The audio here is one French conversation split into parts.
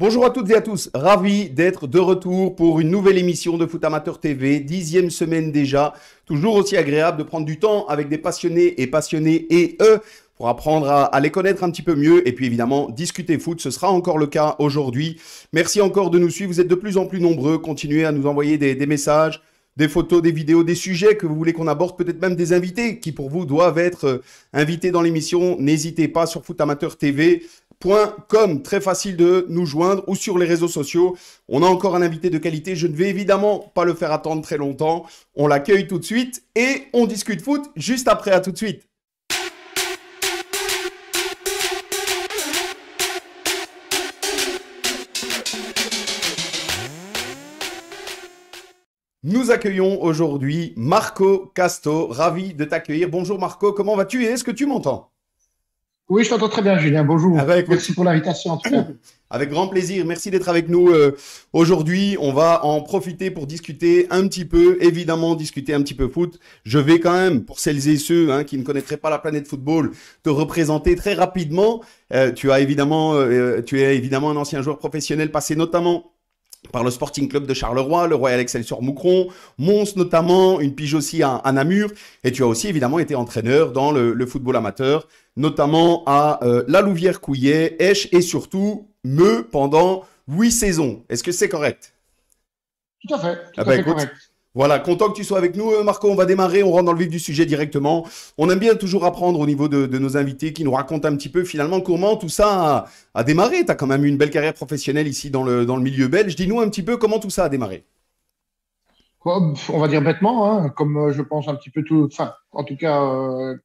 Bonjour à toutes et à tous, ravi d'être de retour pour une nouvelle émission de Foot Amateur TV, 10e semaine déjà, toujours aussi agréable de prendre du temps avec des passionnés et passionnés et eux pour apprendre à les connaître un petit peu mieux et puis évidemment discuter foot, ce sera encore le cas aujourd'hui. Merci encore de nous suivre, vous êtes de plus en plus nombreux, continuez à nous envoyer des messages, des photos, des vidéos, des sujets que vous voulez qu'on aborde, peut-être même des invités qui pour vous doivent être invités dans l'émission. N'hésitez pas sur Foot Amateur TV. .com, très facile de nous joindre ou sur les réseaux sociaux. On a encore un invité de qualité. Je ne vais évidemment pas le faire attendre très longtemps. On l'accueille tout de suite et on discute foot juste après. À tout de suite. Nous accueillons aujourd'hui Marco Casto. Ravi de t'accueillir. Bonjour Marco, comment vas-tu et est-ce que tu m'entends? Oui, je t'entends très bien, Julien. Bonjour. Ah bah, écoute, Merci pour l'invitation, en tout cas. avec grand plaisir. Merci d'être avec nous aujourd'hui. On va en profiter pour discuter un petit peu, évidemment, discuter un petit peu foot. Je vais quand même, pour celles et ceux qui ne connaîtraient pas la planète football, te représenter très rapidement. Tu es évidemment un ancien joueur professionnel passé notamment par le Sporting Club de Charleroi, le Royal Excelsior Moucron, Mons notamment, une pige aussi à Namur. Et tu as aussi évidemment été entraîneur dans le football amateur, notamment à La Louvière-Couillet, Esch et surtout Meux pendant 8 saisons. Est-ce que c'est correct? Tout à fait, Ah tout à bah fait écoute, correct. voilà, content que tu sois avec nous, Marco. On va démarrer, on rentre dans le vif du sujet directement. On aime bien toujours apprendre au niveau de nos invités qui nous racontent un petit peu finalement comment tout ça a démarré. Tu as quand même eu une belle carrière professionnelle ici dans le milieu belge. Dis-nous un petit peu comment tout ça a démarré. On va dire bêtement, hein, comme je pense un petit peu tout. Enfin, en tout cas,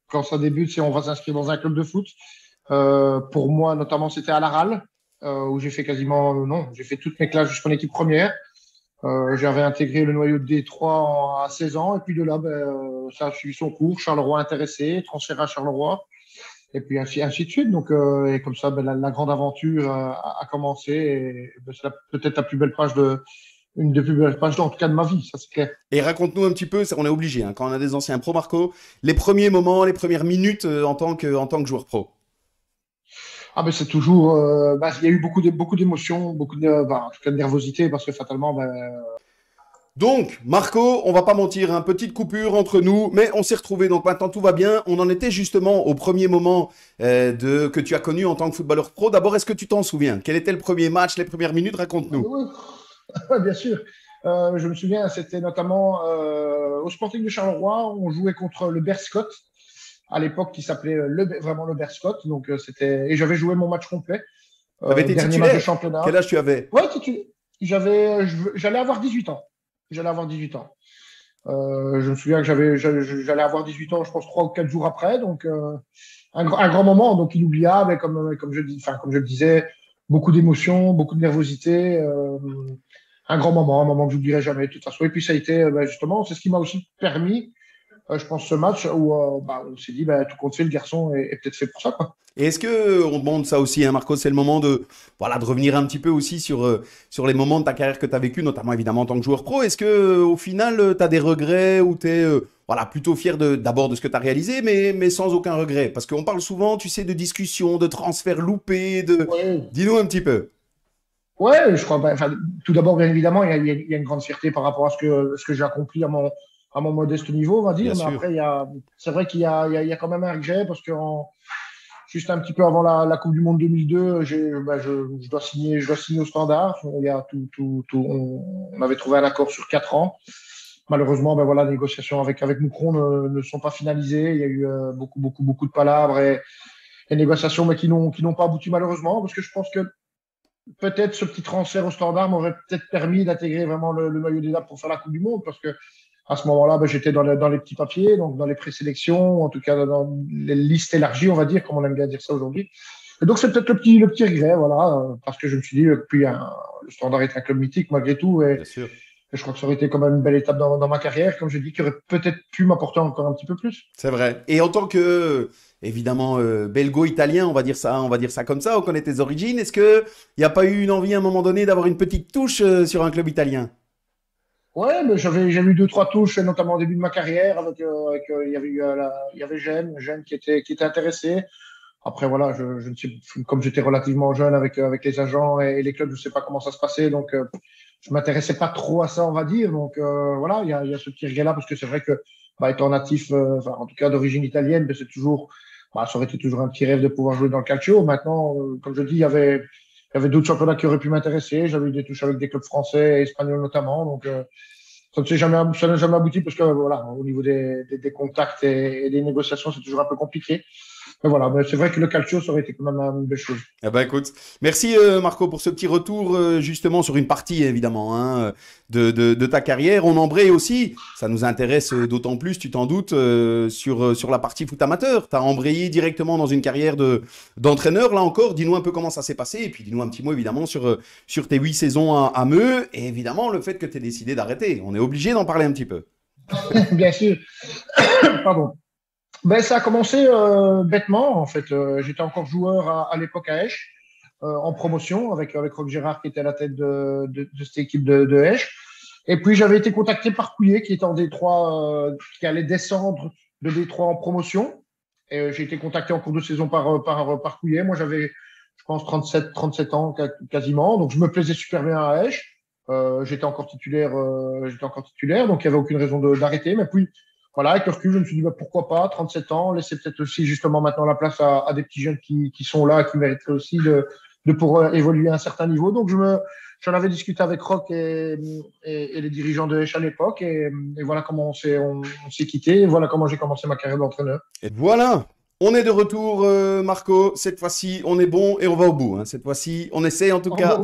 quand ça débute, c'est on va s'inscrire dans un club de foot. Pour moi, notamment, c'était à l'Aral, où j'ai fait quasiment, non, j'ai fait toutes mes classes jusqu'en équipe première. J'avais intégré le noyau de D3 à 16 ans, et puis de là, ça a suivi son cours. Charleroi intéressé, transféré à Charleroi, et puis ainsi de suite. Donc, et comme ça, la grande aventure a commencé. Et c'est peut-être la plus belle page une des plus belles pages, en tout cas de ma vie, ça c'est clair. Et raconte-nous un petit peu, on est obligé, quand on a des anciens pros, Marco, les premiers moments, les premières minutes en tant que joueur pro. Ah ben c'est toujours, il y a eu beaucoup d'émotions, en tout cas de nervosité parce que fatalement, Donc, Marco, on va pas mentir, petite coupure entre nous, mais on s'est retrouvés, donc maintenant tout va bien. On en était justement au premier moment que tu as connu en tant que footballeur pro. D'abord, est-ce que tu t'en souviens? Quel était le premier match, les premières minutes? Raconte-nous. oui, bien sûr. Je me souviens, c'était notamment au Sporting de Charleroi, on jouait contre le Berscott à l'époque qui s'appelait vraiment le Berscott, donc et j'avais joué mon match complet, Tu avais été dernier match de titulaire? Quel championnat. âge tu avais? Ouais, j'allais avoir 18 ans. J'allais avoir 18 ans. Je me souviens que j'allais avoir 18 ans, je pense 3 ou 4 jours après, donc un grand moment, donc inoubliable, et comme je le disais, beaucoup d'émotions, beaucoup de nervosité, un grand moment, un moment que j'oublierai jamais de toute façon. Et puis ça a été justement, c'est ce qui m'a aussi permis, je pense, ce match où on s'est dit, tout compte fait, le garçon est peut-être fait pour ça, quoi. Et est-ce que on demande ça aussi, Marco, c'est le moment de revenir un petit peu aussi sur les moments de ta carrière que tu as vécu, notamment évidemment en tant que joueur pro. Est-ce que au final, tu as des regrets ou tu es plutôt fier d'abord de ce que tu as réalisé, mais sans aucun regret? Parce qu'on parle souvent, tu sais, de discussions, de transferts loupés, Ouais, Dis-nous un petit peu. ouais, je crois. Tout d'abord, bien évidemment, il y a une grande fierté par rapport à ce que j'ai accompli à mon modeste niveau, on va Bien dire. Mais sûr. après, c'est vrai qu'il y a quand même un regret parce que juste un petit peu avant la Coupe du Monde 2002, je dois signer au Standard. Il y a on avait trouvé un accord sur 4 ans. Malheureusement, les négociations avec Moucron ne sont pas finalisées. Il y a eu beaucoup de palabres et négociations, mais qui n'ont pas abouti malheureusement, parce que je pense que peut-être ce petit transfert au Standard m'aurait peut-être permis d'intégrer vraiment le maillot des dames pour faire la Coupe du Monde, parce que à ce moment-là, j'étais dans les petits papiers, donc dans les présélections, en tout cas dans les listes élargies, on va dire, comme on aime bien dire ça aujourd'hui. Et donc c'est peut-être le petit regret, voilà, parce que je me suis dit, puis le Standard est un club mythique malgré tout, et Bien sûr. je crois que ça aurait été quand même une belle étape dans ma carrière, comme je dis, qui aurait peut-être pu m'apporter encore un petit peu plus. C'est vrai. Et en tant que, évidemment, belgo-italien, on va dire ça comme ça, on connaît tes origines. Est-ce qu'il n'y a pas eu une envie à un moment donné d'avoir une petite touche sur un club italien? Ouais, mais j'ai eu 2, 3 touches, notamment au début de ma carrière, il y avait Gênes qui était intéressé. Après, voilà, je ne sais, comme j'étais relativement jeune avec les agents et les clubs, je ne sais pas comment ça se passait. Donc, je m'intéressais pas trop à ça, on va dire. Donc, voilà, il y a ce petit regret-là, parce que c'est vrai que, étant natif, enfin, en tout cas d'origine italienne, ben, c'est toujours, ça aurait été toujours un petit rêve de pouvoir jouer dans le calcio. Maintenant, comme je dis, il y avait d'autres championnats qui auraient pu m'intéresser. J'avais eu des touches avec des clubs français et espagnols notamment. Donc, ça n'a jamais abouti, parce que, voilà, au niveau des contacts et des négociations, c'est toujours un peu compliqué. Mais voilà, mais c'est vrai que le calcio, ça aurait été quand même une belle chose. Eh ben écoute, merci Marco pour ce petit retour justement sur une partie évidemment hein, de ta carrière. On embraye aussi, ça nous intéresse d'autant plus, tu t'en doutes, sur la partie foot amateur. Tu as embrayé directement dans une carrière d'entraîneur, là encore. Dis-nous un peu comment ça s'est passé et puis dis-nous un petit mot évidemment sur tes 8 saisons à Meux et évidemment le fait que tu aies décidé d'arrêter. On est obligé d'en parler un petit peu. Bien sûr. Pardon. Ben, ça a commencé bêtement, en fait. J'étais encore joueur à l'époque à Esch, en promotion, avec Roch Gérard qui était à la tête de cette équipe de Esch. Et puis j'avais été contacté par Couillet, qui était en D3, qui allait descendre de D3 en promotion. Et j'ai été contacté en cours de saison par Couillet. Moi, j'avais, je pense, 37 ans quasiment. Donc je me plaisais super bien à Esch. J'étais encore titulaire, donc il n'y avait aucune raison d'arrêter. Mais puis voilà, avec le recul, je me suis dit, pourquoi pas, 37 ans, laisser peut-être aussi justement maintenant la place à des petits jeunes qui sont là, qui mériteraient aussi de pouvoir évoluer à un certain niveau. Donc, j'en avais discuté avec Roch et les dirigeants de Esch à l'époque, et voilà comment on s'est quitté, et voilà comment j'ai commencé ma carrière d'entraîneur. Et voilà, on est de retour Marco, cette fois-ci on est bon et on va au bout. Hein. Cette fois-ci on essaie en tout cas.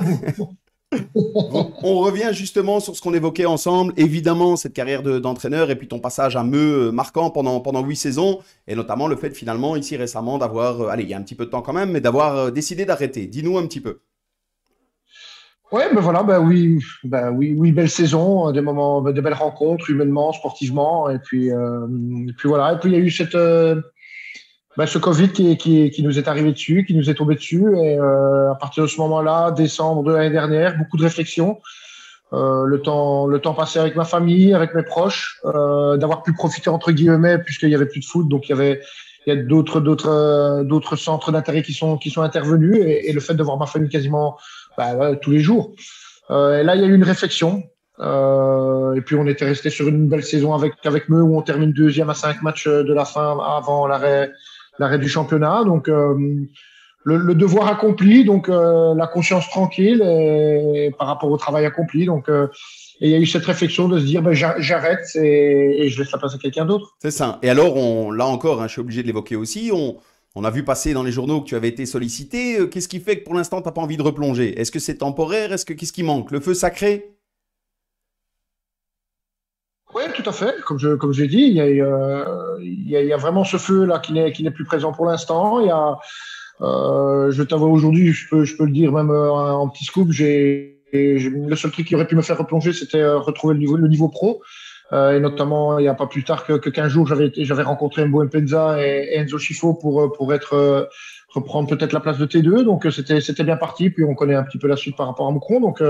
On revient justement sur ce qu'on évoquait ensemble, évidemment cette carrière d'entraîneur et puis ton passage à Meux marquant pendant 8 saisons et notamment le fait finalement ici récemment d'avoir, allez il y a un petit peu de temps quand même, mais d'avoir décidé d'arrêter. Dis-nous un petit peu. Ouais, ben voilà, oui, belle saison, des moments, de belles rencontres humainement, sportivement, et puis voilà, et puis il y a eu ce Covid qui nous est arrivé dessus, qui nous est tombé dessus. Et à partir de ce moment-là, décembre de l'année dernière, beaucoup de réflexions. Le temps passé avec ma famille, avec mes proches, d'avoir pu profiter entre guillemets, puisqu'il y avait plus de foot, donc il y a d'autres centres d'intérêt qui sont intervenus, et le fait de voir ma famille quasiment tous les jours. Et là, il y a eu une réflexion. Et puis on était resté sur une belle saison avec Meux, où on termine deuxième à 5 matchs de la fin avant l'arrêt du championnat. Donc, le devoir accompli, donc la conscience tranquille par rapport au travail accompli. Donc, et il y a eu cette réflexion de se dire, j'arrête et je laisse la place à quelqu'un d'autre. C'est ça. Et alors, là encore, hein, je suis obligé de l'évoquer aussi, on a vu passer dans les journaux que tu avais été sollicité. Qu'est-ce qui fait que pour l'instant, tu n'as pas envie de replonger? Est-ce que c'est temporaire? Qu'est-ce qui manque? Le feu sacré? Oui, tout à fait. Comme je l'ai dit, il y a vraiment ce feu-là qui n'est plus présent pour l'instant. Je t'avoue aujourd'hui, je peux le dire même en petit scoop, le seul truc qui aurait pu me faire replonger, c'était retrouver le niveau pro. Et notamment, il n'y a pas plus tard que 15 jours, j'avais rencontré Mbo Mpenza et Enzo Schifo pour reprendre peut-être la place de T2. Donc, c'était bien parti. Puis, on connaît un petit peu la suite par rapport à Moucron. Donc,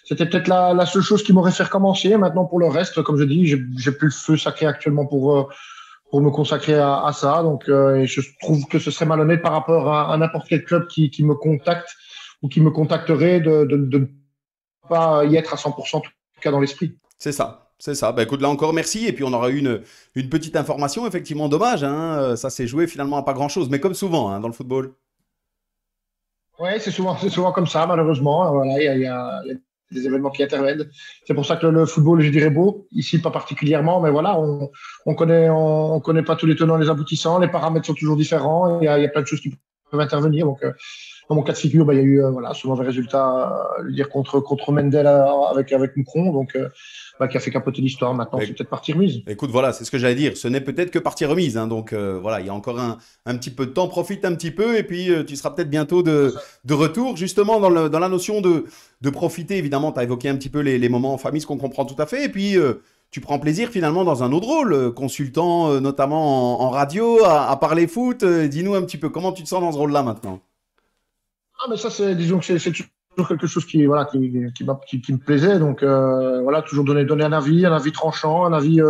c'était peut-être la seule chose qui m'aurait fait recommencer. Maintenant, pour le reste, comme je dis, j'ai plus le feu sacré actuellement pour me consacrer à ça. Donc, et je trouve que ce serait malhonnête par rapport à n'importe quel club qui me contacte ou qui me contacterait de ne pas y être à 100%, en tout cas dans l'esprit. C'est ça. C'est ça. Ben, écoute, là encore, merci. Et puis, on aura eu une petite information. Effectivement, dommage. Hein. Ça s'est joué finalement à pas grand-chose. Mais comme souvent hein, dans le football. Oui, c'est souvent comme ça, malheureusement. Voilà, il y a des événements qui interviennent. C'est pour ça que le football, je dirais beau. Ici, pas particulièrement. Mais voilà, on connaît pas tous les tenants, les aboutissants. Les paramètres sont toujours différents. Il y a plein de choses qui peuvent intervenir. Donc, dans mon cas de figure, il y a eu ce mauvais résultat dire contre Mendel avec Moucron. Donc, qui a fait capoter l'histoire. Maintenant, c'est peut-être partie remise. Écoute, voilà, c'est ce que j'allais dire. Ce n'est peut-être que partie remise. Hein, donc, voilà, il y a encore un petit peu de temps. Profite un petit peu et puis tu seras peut-être bientôt de retour. Justement, dans la notion de profiter, évidemment, tu as évoqué un petit peu les moments en famille, ce qu'on comprend tout à fait. Et puis, tu prends plaisir finalement dans un autre rôle, consultant notamment en radio, à parler foot. Dis-nous un petit peu comment tu te sens dans ce rôle-là maintenant. Ah, mais ça, disons que c'est toujours quelque chose qui me plaisait. Donc, voilà, toujours donner un avis tranchant, un avis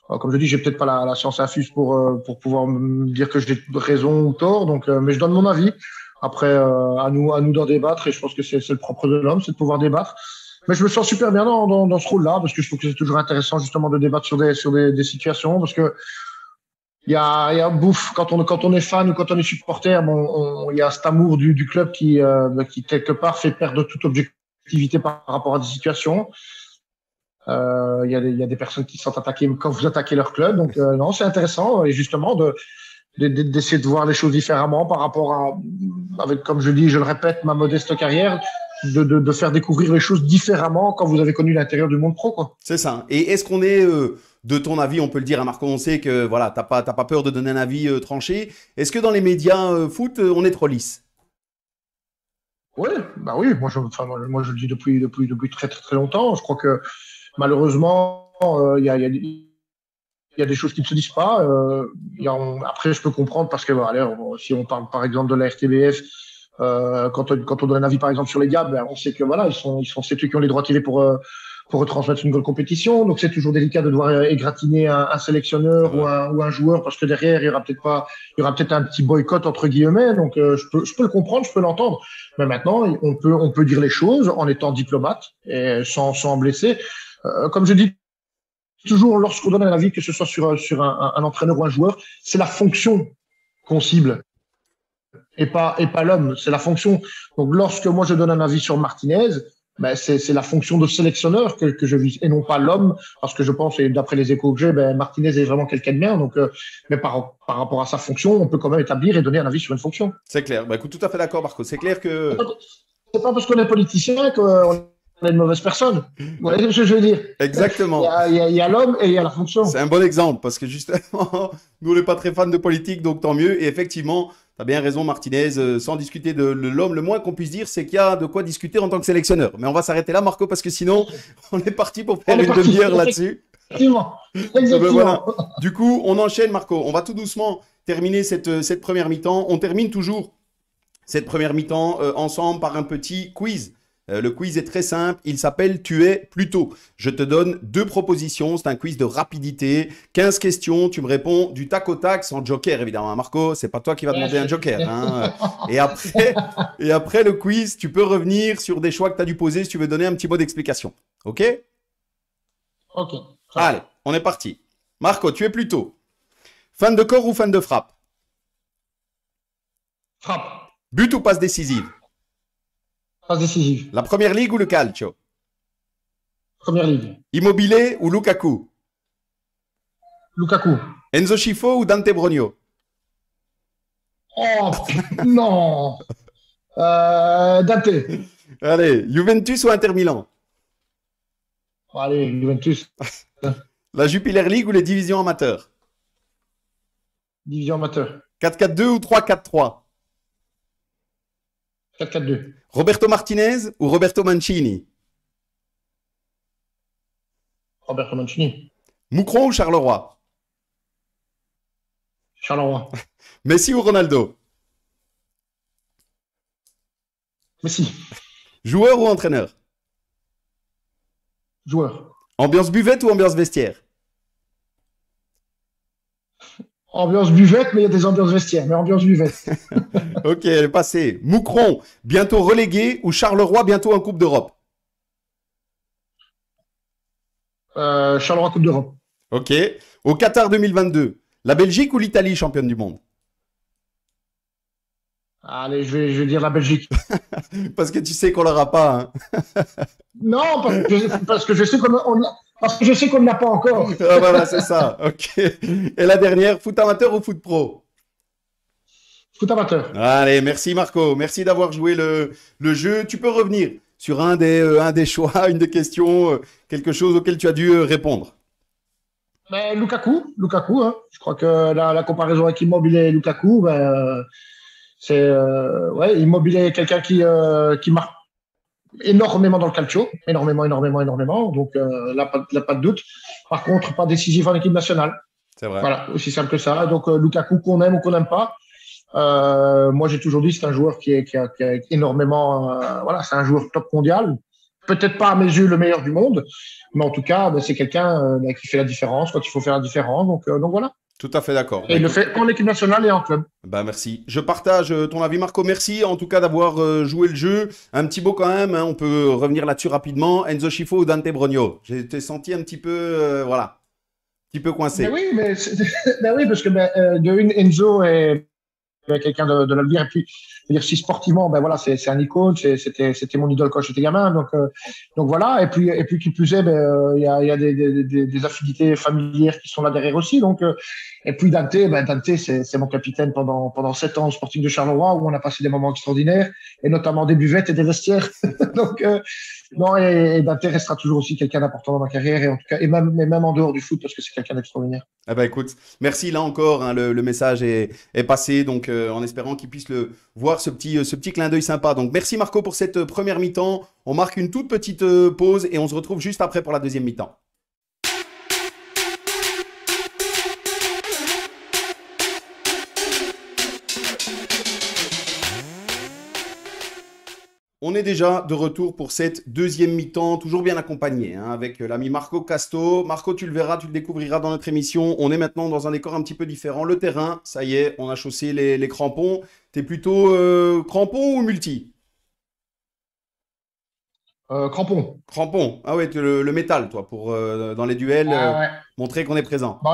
Comme je dis, j'ai peut-être pas la science infuse pour pouvoir me dire que j'ai raison ou tort. Donc, mais je donne mon avis. Après, à nous d'en débattre. Et je pense que c'est le propre de l'homme, c'est de pouvoir débattre. Mais je me sens super bien dans ce rôle-là parce que je trouve que c'est toujours intéressant justement de débattre sur des situations parce que bouf, quand on est fan ou quand on est supporter, bon, il y a cet amour du club qui quelque part fait perdre toute objectivité par rapport à des situations. Il y a des personnes qui sont attaquées quand vous attaquez leur club. Donc, non, c'est intéressant. Et justement, d'essayer de voir les choses différemment par rapport avec, comme je dis, je le répète, ma modeste carrière, de faire découvrir les choses différemment quand vous avez connu l'intérieur du monde pro, quoi. C'est ça. Et est-ce qu'on est, de ton avis, on peut le dire à Marco, on sait que voilà, t'as pas peur de donner un avis tranché. Est-ce que dans les médias foot, on est trop lisse? Oui, bah oui, moi je le dis depuis très, très, très longtemps. Je crois que malheureusement, il y a des choses qui ne se disent pas. Après, je peux comprendre parce que, allez, si on parle par exemple de la RTBF, quand on donne un avis par exemple sur les Diables, ben, on sait que voilà, c'est eux qui ont les droits TV pour retransmettre une grande compétition. Donc c'est toujours délicat de devoir égratigner un sélectionneur ou un joueur parce que derrière il y aura peut-être un petit boycott entre guillemets. Donc je peux le comprendre, je peux l'entendre. Mais maintenant, on peut dire les choses en étant diplomate et sans blesser. Comme je dis toujours, lorsqu'on donne un avis, que ce soit sur un entraîneur ou un joueur, c'est la fonction qu'on cible et pas l'homme, c'est la fonction. Donc, lorsque moi je donne un avis sur Martinez, ben c'est la fonction de sélectionneur que je vise et non pas l'homme, parce que je pense, et d'après les échos que j'ai, ben Martinez est vraiment quelqu'un de bien. Donc, mais par rapport à sa fonction, on peut quand même établir et donner un avis sur une fonction. C'est clair. Bah, écoute, tout à fait d'accord, Marco. C'est clair que. C'est pas parce qu'on est politicien qu'on est une mauvaise personne. Vous voyez ce que je veux dire? Exactement. Il y a l'homme et il y a la fonction. C'est un bon exemple parce que justement, nous on n'est pas très fans de politique, donc tant mieux. Et effectivement, tu as bien raison, Martinez. Sans discuter de l'homme, le moins qu'on puisse dire, c'est qu'il y a de quoi discuter en tant que sélectionneur. Mais on va s'arrêter là, Marco, parce que sinon, on est parti pour faire une demi-heure là-dessus. Effectivement. Ben voilà. Du coup, on enchaîne, Marco. On va tout doucement terminer cette première mi-temps. On termine toujours cette première mi-temps ensemble par un petit quiz. Le quiz est très simple, il s'appelle Tu es plutôt. Je te donne 2 propositions, c'est un quiz de rapidité, 15 questions, tu me réponds du tac au tac, sans joker évidemment. Marco, c'est pas toi qui vas demander un joker. Hein. Et après le quiz, tu peux revenir sur des choix que tu as dû poser si tu veux donner un petit mot d'explication. Ok? Ok. Allez, on est parti. Marco, tu es plutôt fan de corps ou fan de frappe? Frappe. But ou passe décisive? Passe décisive. La première ligue ou le calcio? Première ligue. Immobilier ou Lukaku? Lukaku. Enzo Scifo ou Dante Brogno? Oh, non. Dante. Allez, Juventus ou Inter Milan? Allez, Juventus. La Jupiler League ou les divisions amateurs? Division amateur. 4-4-2 ou 3-4-3? 4-4-2. Roberto Martinez ou Roberto Mancini? Roberto Mancini. Moucron ou Charleroi? Charleroi. Messi ou Ronaldo? Messi. Joueur ou entraîneur? Joueur. Ambiance buvette ou ambiance vestiaire? Ambiance buvette, mais il y a des ambiances vestiaires. Mais ambiance buvette. Ok, elle est passée. Moucron, bientôt relégué ou Charleroi, bientôt en Coupe d'Europe? Charleroi Coupe d'Europe. Ok. Au Qatar 2022, la Belgique ou l'Italie championne du monde? Allez, je vais dire la Belgique. Parce que tu sais qu'on l'aura pas. Hein. Non, parce que je sais qu'on ne l'a pas encore. Ah, voilà, c'est ça. Ok. Et la dernière, foot amateur ou foot pro? Foot amateur. Allez, merci Marco. Merci d'avoir joué le jeu. Tu peux revenir sur un des choix, une des questions, quelque chose auquel tu as dû répondre. Mais Lukaku, hein. Je crois que la comparaison avec Immobile et Lukaku, c'est Immobile est quelqu'un qui marque énormément dans le calcio, énormément. Donc là, pas de doute. Par contre, pas décisif en équipe nationale. C'est vrai. Voilà, aussi simple que ça. Donc Lukaku, qu'on aime ou qu'on n'aime pas. Moi, j'ai toujours dit c'est un joueur qui a énormément. C'est un joueur top mondial. peut-être pas à mes yeux le meilleur du monde, mais en tout cas, ben, c'est quelqu'un qui fait la différence quand il faut faire la différence. Donc voilà. Tout à fait d'accord. Et il le fait en équipe nationale et en club. Bah merci. Je partage ton avis, Marco. Merci en tout cas d'avoir joué le jeu. Un petit mot quand même, hein, on peut revenir là-dessus rapidement. Enzo Schifo ou Dante Brogno? J'ai été senti un petit peu, voilà, un petit peu Ben coincé. oui, ben oui, parce que de une, Enzo est quelqu'un de la lumière. Et puis, je veux dire, si sportivement, ben voilà, c'est un icône, c'était mon idole quand j'étais gamin. Donc voilà. Et puis qui plus est, ben, il y a des affinités familières qui sont là derrière aussi. Et puis Dante, c'est mon capitaine pendant 7 ans au Sporting de Charleroi où on a passé des moments extraordinaires et notamment des buvettes et des vestiaires. donc non, et Dante restera toujours aussi quelqu'un d'important dans ma carrière et en tout cas, mais même en dehors du foot parce que c'est quelqu'un d'extraordinaire. Ah bah écoute, merci là encore, hein, le message est passé, donc en espérant qu'il puisse le voir ce petit clin d'œil sympa. Donc merci Marco pour cette première mi-temps. On marque une toute petite pause et on se retrouve juste après pour la deuxième mi-temps. On est déjà de retour pour cette deuxième mi-temps, toujours bien accompagné, hein, avec l'ami Marco Casto. Marco, tu le verras, tu le découvriras dans notre émission. On est maintenant dans un décor un petit peu différent. Le terrain, ça y est, on a chaussé les crampons. T'es plutôt crampon ou multi? Crampon. Crampon. Ah ouais, le métal, toi, pour dans les duels, Ah ouais. montrer qu'on est présent. Bah,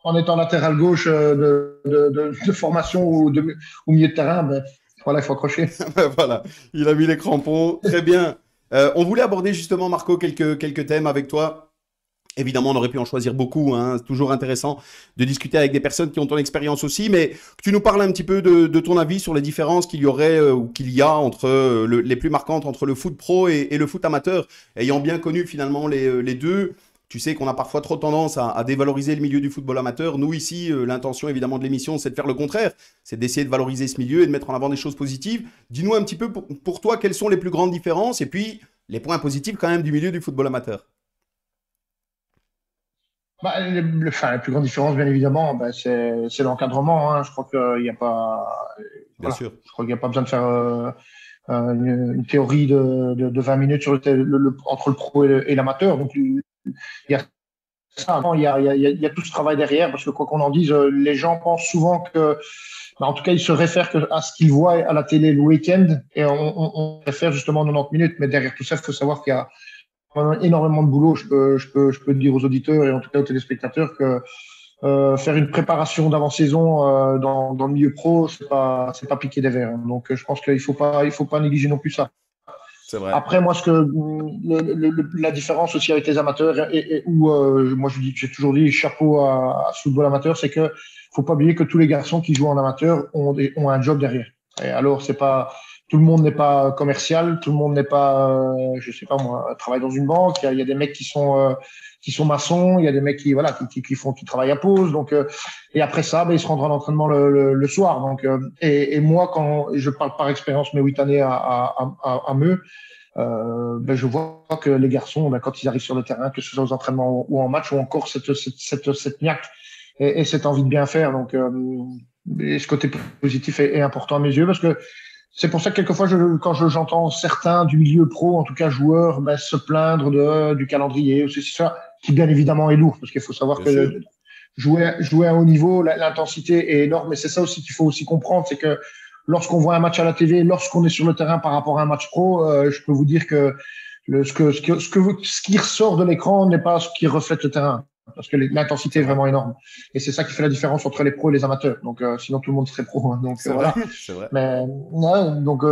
en étant latéral gauche de formation ou milieu de terrain, ben, voilà, il faut accrocher. Voilà, il a mis les crampons. Très bien. On voulait aborder justement, Marco, quelques thèmes avec toi. Évidemment, on aurait pu en choisir beaucoup, hein. C'est toujours intéressant de discuter avec des personnes qui ont ton expérience aussi, mais que tu nous parles un petit peu de ton avis sur les différences qu'il y aurait ou qu'il y a entre les plus marquantes entre le foot pro et le foot amateur, ayant bien connu finalement les deux. Tu sais qu'on a parfois trop tendance à dévaloriser le milieu du football amateur. Nous, ici, l'intention évidemment de l'émission, c'est de faire le contraire. C'est d'essayer de valoriser ce milieu et de mettre en avant des choses positives. Dis-nous un petit peu pour toi, quelles sont les plus grandes différences et puis les points positifs quand même du milieu du football amateur. Bah, enfin, la plus grande différence, bien évidemment, bah, c'est l'encadrement. Hein. Je crois qu'il n'y a pas, Bien voilà, sûr. je crois qu'il y a pas besoin de faire une théorie de 20 minutes sur entre le pro et l'amateur. Donc, il y a ça. Non, il y a tout ce travail derrière, parce que quoi qu'on en dise, les gens pensent souvent que, bah, en tout cas, ils se réfèrent à ce qu'ils voient à la télé le week-end, et on réfère justement 90 minutes. Mais derrière tout ça, il faut savoir qu'il y a énormément de boulot. Je peux dire aux auditeurs et en tout cas aux téléspectateurs que faire une préparation d'avant-saison dans le milieu pro, c'est pas piquer des verres. Donc, je pense qu'il faut pas négliger non plus ça. C'est vrai. Après, moi, la différence aussi avec les amateurs, et où moi j'ai toujours dit chapeau à ce football amateur, c'est que faut pas oublier que tous les garçons qui jouent en amateur ont un job derrière. Et alors, c'est pas tout le monde n'est pas commercial, tout le monde n'est pas, je sais pas moi, travaille dans une banque. Il y a des mecs qui sont maçons, il y a des mecs qui travaillent à pause. Donc, et après ça, ben, ils se rendront à l'entraînement le soir. Donc, et moi, quand je parle par expérience, mes 8 années à Meux, ben, je vois que les garçons, ben, quand ils arrivent sur le terrain, que ce soit aux entraînements ou en match, ont encore cette niaque et cette envie de bien faire. Donc, et ce côté positif est important à mes yeux, parce que c'est pour ça que quelquefois, quand j'entends certains du milieu pro, en tout cas joueurs, ben, se plaindre du calendrier, ou c'est ça, qui bien évidemment est lourd, parce qu'il faut savoir Bien sûr. que jouer à haut niveau, l'intensité est énorme, mais c'est ça aussi qu'il faut aussi comprendre, c'est que lorsqu'on voit un match à la TV, lorsqu'on est sur le terrain par rapport à un match pro, je peux vous dire que ce qui ressort de l'écran n'est pas ce qui reflète le terrain. Parce que l'intensité C'est est vrai. vraiment énorme. Et c'est ça qui fait la différence entre les pros et les amateurs. Donc, sinon, tout le monde serait pro. Hein. Donc, C'est vrai. voilà. C'est vrai. Mais ouais, donc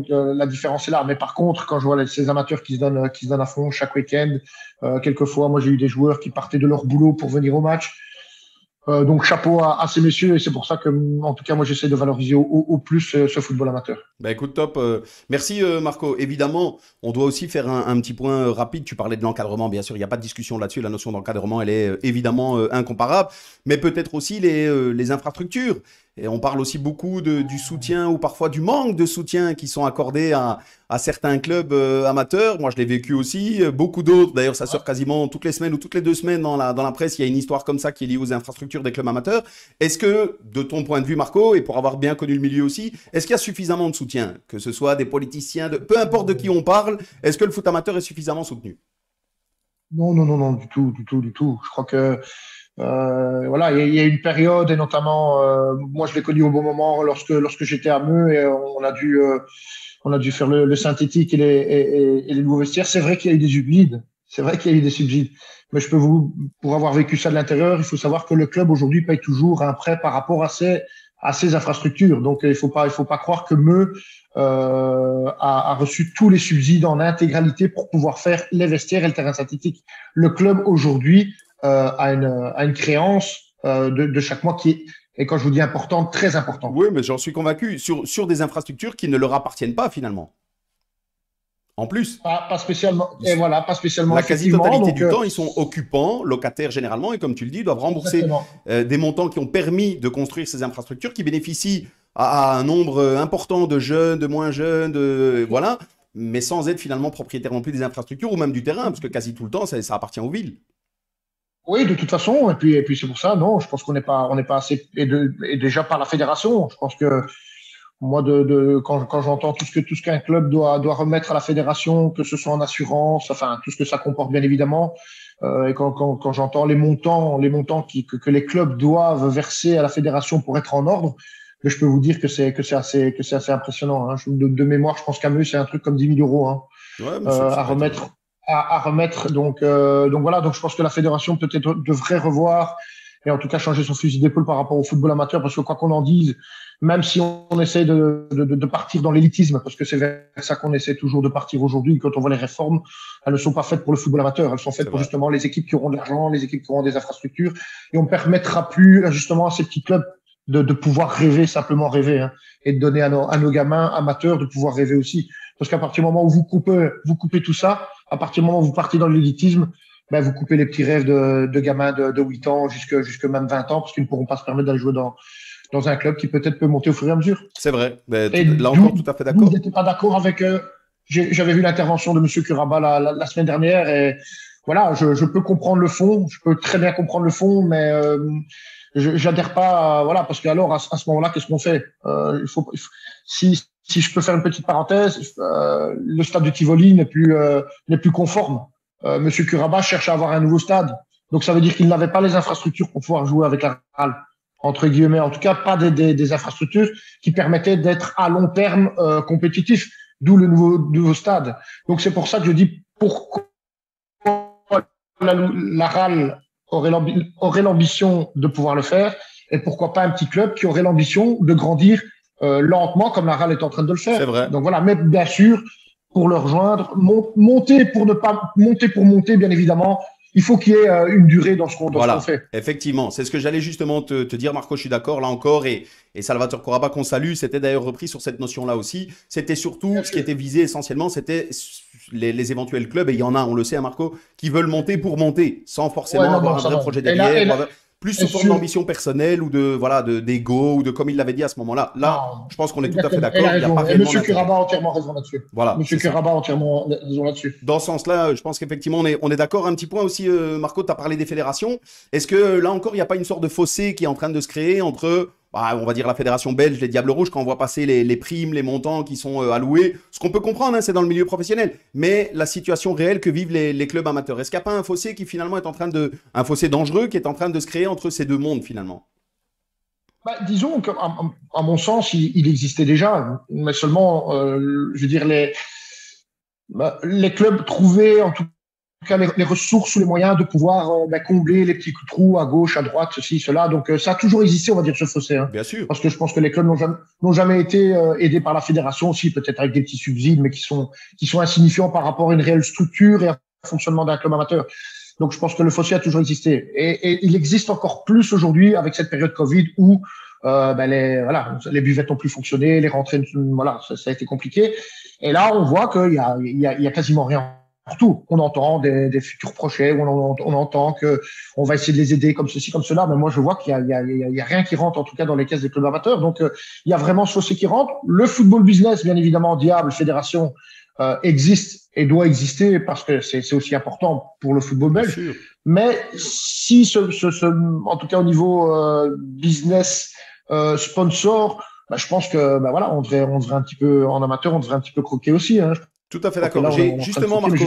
la différence est là. Mais par contre, quand je vois ces amateurs qui se donnent à fond chaque week-end, quelquefois, moi, j'ai eu des joueurs qui partaient de leur boulot pour venir au match. Donc, chapeau à ces messieurs. Et c'est pour ça que, en tout cas, moi, j'essaie de valoriser au plus ce football amateur. Bah écoute, top. Merci Marco. Évidemment, on doit aussi faire un petit point rapide. Tu parlais de l'encadrement, bien sûr, il n'y a pas de discussion là-dessus. La notion d'encadrement, elle est évidemment incomparable. Mais peut-être aussi les infrastructures. Et on parle aussi beaucoup du soutien ou parfois du manque de soutien qui sont accordés à certains clubs amateurs. Moi, je l'ai vécu aussi. Beaucoup d'autres, d'ailleurs, ça sort quasiment toutes les semaines ou toutes les 2 semaines dans la presse. Il y a une histoire comme ça qui est liée aux infrastructures des clubs amateurs. Est-ce que, de ton point de vue, Marco, et pour avoir bien connu le milieu aussi, est-ce qu'il y a suffisamment de soutien? Que ce soit des politiciens, peu importe de qui on parle, est-ce que le foot amateur est suffisamment soutenu? Non, non, non, non, du tout, du tout, du tout. Je crois que voilà, il y a une période et notamment, moi je l'ai connu au bon moment lorsque j'étais à Meux et on a dû faire le synthétique et les nouveaux vestiaires. C'est vrai qu'il y a eu des subsides, c'est vrai qu'il y a eu des subsides, mais pour avoir vécu ça de l'intérieur, il faut savoir que le club aujourd'hui paye toujours un prêt par rapport à ses infrastructures. Donc il faut pas croire que Meux a reçu tous les subsides en intégralité pour pouvoir faire les vestiaires et le terrain synthétique. Le club aujourd'hui à une créance de chaque mois qui est, et quand je vous dis importante, très importante. Oui, mais j'en suis convaincu. Sur des infrastructures qui ne leur appartiennent pas finalement. En plus. Pas spécialement. Et voilà, pas spécialement. La quasi-totalité du temps, ils sont occupants, locataires généralement, et comme tu le dis, doivent rembourser des montants qui ont permis de construire ces infrastructures, qui bénéficient à un nombre important de jeunes, de moins jeunes, voilà, mais sans être finalement propriétaire non plus des infrastructures ou même du terrain, parce que quasi tout le temps, ça appartient aux villes. Oui, de toute façon, et puis c'est pour ça, non, je pense qu'on n'est pas assez, et déjà par la fédération. Je pense que moi, quand j'entends tout ce qu'un club doit remettre à la fédération, que ce soit en assurance, enfin tout ce que ça comporte bien évidemment, et quand j'entends les montants que les clubs doivent verser à la fédération pour être en ordre, mais je peux vous dire que c'est assez impressionnant. Hein. De mémoire, je pense qu'à Meux, c'est un truc comme 10 000 euros hein, Ouais, à remettre. À remettre. Donc voilà, donc je pense que la fédération peut-être devrait revoir et en tout cas changer son fusil d'épaule par rapport au football amateur, parce que quoi qu'on en dise, même si on essaie de partir dans l'élitisme, parce que c'est vers ça qu'on essaie toujours de partir aujourd'hui, quand on voit les réformes, elles ne sont pas faites pour le football amateur, elles sont faites pour justement les équipes qui auront de l'argent, les équipes qui auront des infrastructures, et on ne permettra plus justement à ces petits clubs de pouvoir rêver, simplement rêver, hein, et de donner à nos gamins amateurs de pouvoir rêver aussi. Parce qu'à partir du moment où vous coupez tout ça, à partir du moment où vous partez dans l'élitisme, ben vous coupez les petits rêves de gamins de 8 ans jusque même 20 ans, parce qu'ils ne pourront pas se permettre d'aller jouer dans un club qui peut-être peut monter au fur et à mesure. C'est vrai. Là encore, tout à fait d'accord. Vous n'étiez pas d'accord avec... j'avais vu l'intervention de M. Kuraba la semaine dernière, et voilà, je peux comprendre le fond, je peux très bien comprendre le fond, mais j'adhère pas, voilà, parce qu'alors, à ce moment-là, qu'est-ce qu'on fait? Si je peux faire une petite parenthèse, le stade de Tivoli n'est plus conforme. Monsieur Kuraba cherche à avoir un nouveau stade. Donc, ça veut dire qu'il n'avait pas les infrastructures pour pouvoir jouer avec la RAL, entre guillemets. En tout cas, pas des infrastructures qui permettaient d'être à long terme compétitif. D'où le nouveau stade. Donc, c'est pour ça que je dis pourquoi la RAL aurait l'ambition de pouvoir le faire, et pourquoi pas un petit club qui aurait l'ambition de grandir lentement comme la RAL est en train de le faire. C'est vrai. Donc voilà, mais bien sûr, pour le rejoindre, monter pour ne pas monter pour monter, bien évidemment, il faut qu'il y ait une durée dans ce qu'on fait. Effectivement, c'est ce que j'allais justement te dire, Marco, je suis d'accord là encore, et Salvatore Kuraba qu'on salue, c'était d'ailleurs repris sur cette notion-là aussi. C'était surtout, ce qui était visé essentiellement, c'était les éventuels clubs, et il y en a, on le sait, hein, Marco, qui veulent monter pour monter, sans forcément avoir un vrai projet derrière, plus sous forme d'ambition personnelle ou d'ego ou de comme il l'avait dit à ce moment-là. Là, je pense qu'on est tout à fait d'accord. Et M. Kuraba a entièrement raison là-dessus. Voilà. M. Kuraba a entièrement raison là-dessus. Dans ce sens-là, je pense qu'effectivement, on est d'accord. Un petit point aussi, Marco, tu as parlé des fédérations. Est-ce que là encore, il n'y a pas une sorte de fossé qui est en train de se créer entre, on va dire, la fédération belge, les Diables Rouges, quand on voit passer les primes, les montants qui sont alloués? Ce qu'on peut comprendre, hein, c'est dans le milieu professionnel. Mais la situation réelle que vivent les clubs amateurs, est-ce qu'il n'y a pas un fossé qui finalement est en train un fossé dangereux qui est en train de se créer entre ces deux mondes finalement? Disons qu'à mon sens, il existait déjà, mais seulement, je veux dire, les clubs trouvaient en tout cas les ressources ou les moyens de pouvoir combler les petits trous à gauche, à droite, ceci, cela. Donc ça a toujours existé, on va dire, ce fossé. Hein. Bien sûr. Parce que je pense que les clubs n'ont jamais été aidés par la fédération aussi, peut-être avec des petits subsides, mais qui sont insignifiants par rapport à une réelle structure et un fonctionnement d'un club amateur. Donc je pense que le fossé a toujours existé. Et il existe encore plus aujourd'hui avec cette période Covid où les buvettes n'ont plus fonctionné, les rentrées, voilà, ça a été compliqué. Et là, on voit qu'il y a quasiment rien partout. On entend des futurs projets, on entend qu'on va essayer de les aider comme ceci, comme cela. Mais moi, je vois qu'il y a rien qui rentre, en tout cas, dans les caisses des clubs amateurs. Donc, il y a vraiment ce fossé qui rentre. Le football business, bien évidemment, Diable, Fédération, existe et doit exister parce que c'est aussi important pour le football belge. Mais si en tout cas au niveau business, sponsor, je pense que voilà, on devrait un petit peu en amateur, on devrait un petit peu croquer aussi. Hein. Tout à fait d'accord. J'ai justement, Marco,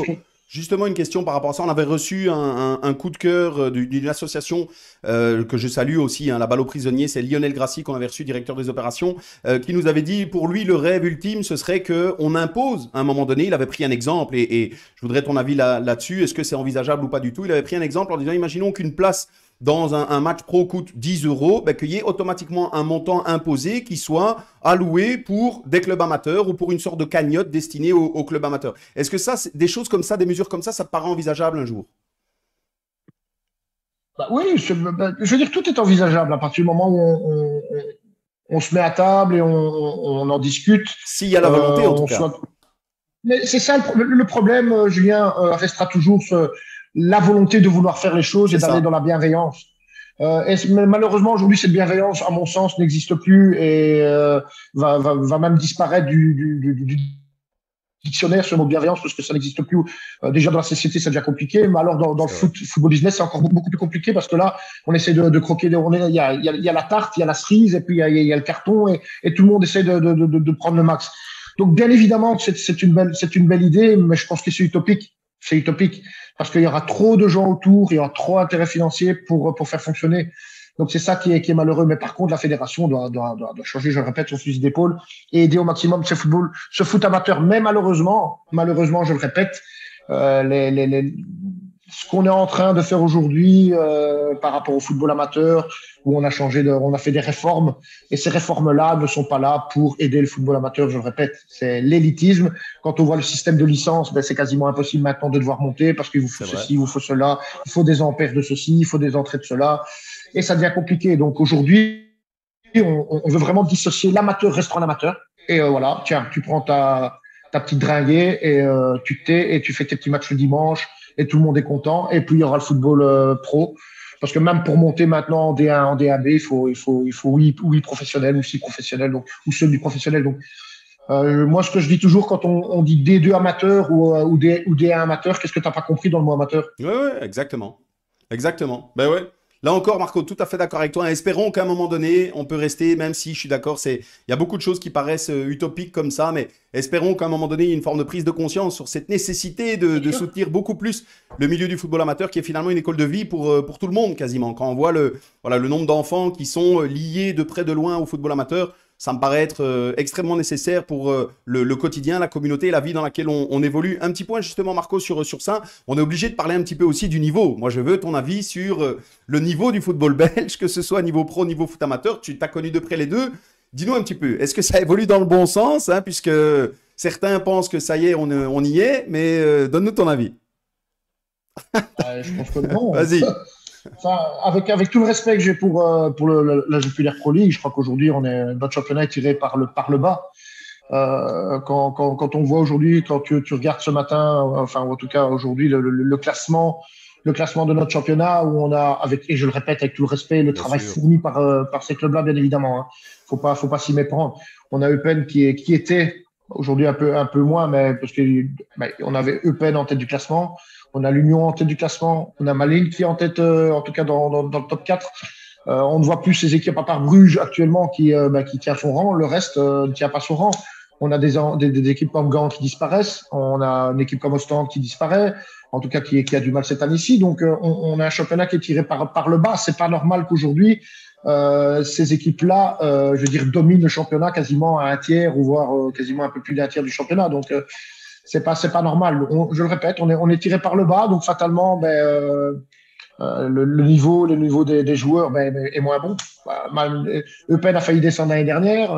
justement une question par rapport à ça. On avait reçu un coup de cœur d'une association que je salue aussi, hein, la Balle aux prisonniers. C'est Lionel Grassi qu'on avait reçu, directeur des opérations, qui nous avait dit, pour lui, le rêve ultime, ce serait qu'on impose, à un moment donné, il avait pris un exemple, et je voudrais ton avis là-dessus, est-ce que c'est envisageable ou pas du tout? Il avait pris un exemple en disant, imaginons qu'une place dans un match pro coûte 10 €, qu'il y ait automatiquement un montant imposé qui soit alloué pour des clubs amateurs ou pour une sorte de cagnotte destinée aux clubs amateurs. Est-ce que ça, des choses comme ça, des mesures comme ça te paraît envisageable un jour? Oui, je veux dire, tout est envisageable à partir du moment où on se met à table et on en discute. S'il y a la volonté, en tout cas. Mais c'est ça le problème, Julien, restera toujours la volonté de vouloir faire les choses et d'aller dans la bienveillance. Mais malheureusement, aujourd'hui, cette bienveillance, à mon sens, n'existe plus et va même disparaître du dictionnaire, ce mot bienveillance, parce que ça n'existe plus. Déjà, dans la société, c'est déjà compliqué, mais alors dans le football business, c'est encore beaucoup plus compliqué parce que là, on essaie de croquer. Il y a la tarte, il y a la cerise, et puis il y a le carton, et tout le monde essaie de prendre le max. Donc, bien évidemment, c'est une belle idée, mais je pense que c'est utopique. C'est utopique parce qu'il y aura trop de gens autour, il y aura trop d'intérêts financiers pour faire fonctionner. Donc, c'est ça qui est malheureux. Mais par contre, la fédération doit changer, je le répète, son fusil d'épaule et aider au maximum ce foot amateur. Mais malheureusement, je le répète, ce qu'on est en train de faire aujourd'hui par rapport au football amateur, où on a fait des réformes, et ces réformes-là ne sont pas là pour aider le football amateur, je le répète, c'est l'élitisme. Quand on voit le système de licence, c'est quasiment impossible maintenant de devoir monter parce qu'il vous faut ceci, il vous faut cela, il faut des ampères de ceci, il faut des entrées de cela, et ça devient compliqué. Donc aujourd'hui, on veut vraiment dissocier l'amateur reste en amateur, et voilà, tiens, tu prends ta petite dringuée et tu t'es et tu fais tes petits matchs le dimanche, et tout le monde est content. Et puis il y aura le football pro, parce que même pour monter maintenant en D1, en DAB, il faut 8 professionnels ou 6 professionnels, donc ou semi-professionnels. Donc moi, ce que je dis toujours quand on dit D2 amateur ou D1 amateur, qu'est-ce que tu n'as pas compris dans le mot amateur? Oui, exactement. Ben ouais. Là encore, Marco, tout à fait d'accord avec toi. Espérons qu'à un moment donné, on peut rester, même si je suis d'accord, il y a beaucoup de choses qui paraissent utopiques comme ça, mais espérons qu'à un moment donné, il y ait une forme de prise de conscience sur cette nécessité de soutenir beaucoup plus le milieu du football amateur, qui est finalement une école de vie pour tout le monde quasiment. Quand on voit le nombre d'enfants qui sont liés de près de loin au football amateur, ça me paraît être extrêmement nécessaire pour le quotidien, la communauté, la vie dans laquelle on évolue. Un petit point justement, Marco, sur ça. On est obligé de parler un petit peu aussi du niveau. Moi, je veux ton avis sur le niveau du football belge, que ce soit niveau pro, niveau foot amateur. Tu t'as connu de près les deux. Dis-nous un petit peu, est-ce que ça évolue dans le bon sens, hein, puisque certains pensent que ça y est, on y est, mais donne-nous ton avis. Je pense que non. Vas-y. Enfin, avec tout le respect que j'ai pour la Jupiler Pro League, je crois qu'aujourd'hui notre championnat est tiré par le bas. Quand on voit aujourd'hui, quand tu regardes ce matin, enfin en tout cas aujourd'hui le classement de notre championnat, où on a et je le répète avec tout le respect, le travail fourni par ces clubs-là, bien évidemment. Hein. Faut pas s'y méprendre. On a Eupen qui était aujourd'hui un peu moins, mais parce que on avait Eupen en tête du classement. On a l'Union en tête du classement. On a Malines qui est en tête, en tout cas dans le top 4. On ne voit plus ces équipes, à part Bruges actuellement, qui tient son rang. Le reste ne tient pas son rang. On a des équipes comme Gand qui disparaissent. On a une équipe comme Ostende qui disparaît. En tout cas, qui a du mal cette année-ci. Donc, on a un championnat qui est tiré par le bas. C'est pas normal qu'aujourd'hui, ces équipes-là, je veux dire, dominent le championnat quasiment à un tiers, ou voire quasiment un peu plus d'un tiers du championnat. Donc, c'est pas normal. Je le répète, on est tiré par le bas, donc fatalement, le niveau des joueurs est moins bon. Eupen a failli descendre l'année dernière.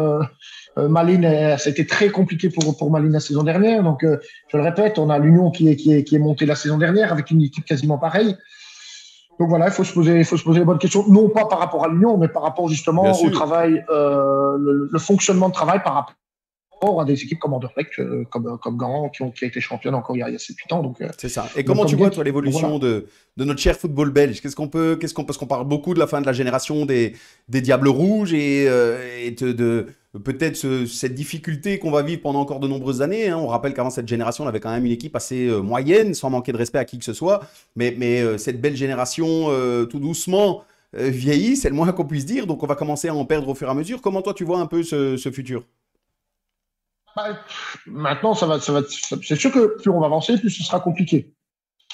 Malines, c'était très compliqué pour Malines la saison dernière. Donc, je le répète, on a l'Union qui est montée la saison dernière avec une équipe quasiment pareille. Donc voilà, il faut se poser les bonnes questions, non pas par rapport à l'Union, mais par rapport justement au travail, le fonctionnement de travail par rapport à des équipes comme Anderlecht, comme Gand, qui a été championne encore il y a 7-8 ans. Donc, c'est ça. Et comment tu vois, toi, l'évolution voilà. de notre cher football belge? Parce qu'on parle beaucoup de la fin de la génération des Diables Rouges et peut-être cette difficulté qu'on va vivre pendant encore de nombreuses années. Hein. On rappelle qu'avant cette génération, on avait quand même une équipe assez moyenne, sans manquer de respect à qui que ce soit. Mais cette belle génération, tout doucement, vieillit, c'est le moins qu'on puisse dire. Donc, on va commencer à en perdre au fur et à mesure. Comment toi, tu vois un peu ce futur? Bah, maintenant, c'est sûr que plus on va avancer, plus ce sera compliqué.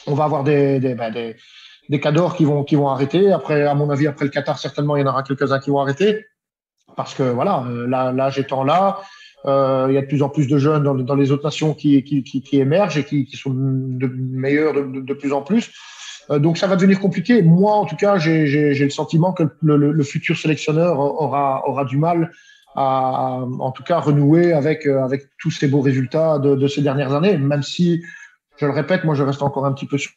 On va avoir des cadors qui vont arrêter. Après, à mon avis, après le Qatar, certainement, il y en aura quelques-uns qui vont arrêter. Parce que voilà, l'âge étant là, il y a de plus en plus de jeunes dans les autres nations qui émergent et qui sont meilleurs de plus en plus. Donc ça va devenir compliqué. Moi, en tout cas, j'ai le sentiment que le futur sélectionneur aura du mal en tout cas, renouer avec tous ces beaux résultats de ces dernières années. Même si, je le répète, moi, je reste encore un petit peu sur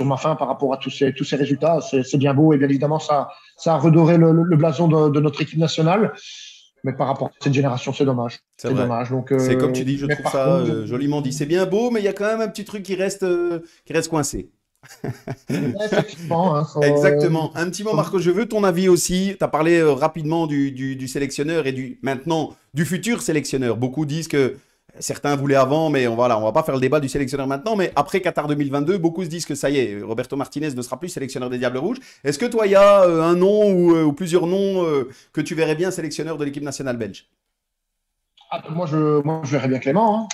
ma faim par rapport à tous ces résultats. C'est bien beau et bien évidemment, ça a redoré le blason de notre équipe nationale. Mais par rapport à cette génération, c'est dommage. C'est vrai. Dommage. Donc, c'est comme tu dis, je trouve ça contre, joliment dit. C'est bien beau, mais il y a quand même un petit truc qui reste coincé. effectivement, Exactement. Un petit mot, Marco, je veux ton avis aussi. Tu as parlé rapidement du sélectionneur et maintenant du futur sélectionneur. Beaucoup disent que certains voulaient avant, mais on va pas faire le débat du sélectionneur maintenant. Mais après Qatar 2022, beaucoup se disent que ça y est, Roberto Martinez ne sera plus sélectionneur des Diables Rouges. Est-ce que toi, il y a un nom ou plusieurs noms que tu verrais bien sélectionneur de l'équipe nationale belge? moi, je verrais bien Clément. Hein.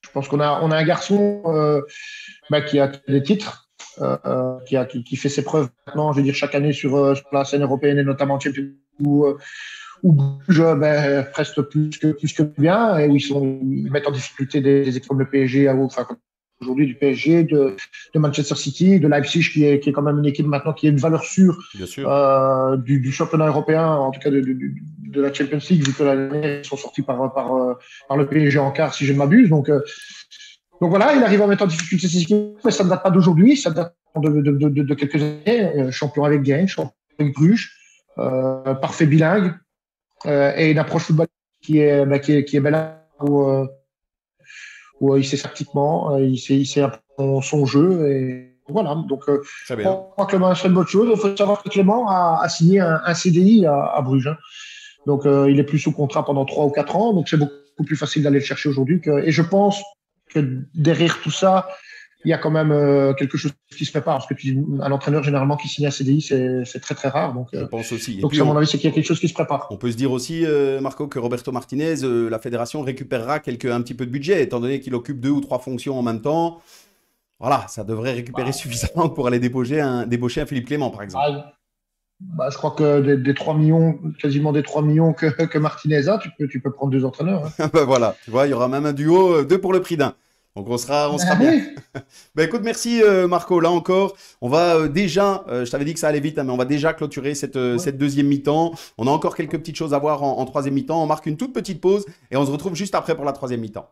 Je pense qu'on a un garçon qui a des titres. Qui fait ses preuves maintenant, je veux dire, chaque année sur la scène européenne et notamment Champions où bouge presque plus que bien et où ils mettent en difficulté des équipes comme le PSG, enfin comme aujourd'hui du PSG, de Manchester City, de Leipzig qui est quand même une équipe maintenant qui a une valeur sûre du championnat européen, en tout cas de la Champions League, vu que l'année dernière ils sont sortis par le PSG en quart si je ne m'abuse. Donc voilà, il arrive à mettre en difficulté ses équipes, mais ça ne date pas d'aujourd'hui, ça date de quelques années. Champion avec Genk, champion avec Bruges, parfait bilingue, et une approche football qui est belle, où il sait tactiquement, il sait apprendre son jeu, et voilà. Donc je crois que Clément serait une bonne chose. Il faut savoir que Clément a signé un CDI à Bruges. Hein. Donc il est plus sous contrat pendant 3 ou 4 ans, donc c'est beaucoup plus facile d'aller le chercher aujourd'hui. Et je pense que derrière tout ça, il y a quand même quelque chose qui se prépare. Parce que un entraîneur, généralement, qui signe un CDI, c'est très, très rare. Donc, je pense aussi. Donc, à mon avis, c'est qu'il y a quelque chose qui se prépare. On peut se dire aussi, Marco, que Roberto Martinez, la fédération récupérera un petit peu de budget, étant donné qu'il occupe 2 ou 3 fonctions en même temps. Voilà, ça devrait récupérer suffisamment pour aller débaucher un Philippe Clément, par exemple. Je crois que des 3 millions, quasiment des 3 millions que Martinez a, tu peux prendre 2 entraîneurs. Hein. Voilà, tu vois, il y aura même un duo, 2 pour le prix d'un. Donc on sera bien. Écoute, merci Marco. Là encore, on va déjà, je t'avais dit que ça allait vite, hein, mais on va déjà clôturer cette deuxième mi-temps. On a encore quelques petites choses à voir en troisième mi-temps. On marque une toute petite pause et on se retrouve juste après pour la troisième mi-temps.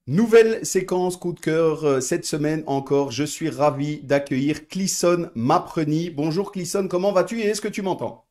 Nouvelle séquence coup de cœur cette semaine encore. Je suis ravi d'accueillir Clisson Mapreny. Bonjour Clisson, comment vas-tu et est-ce que tu m'entends?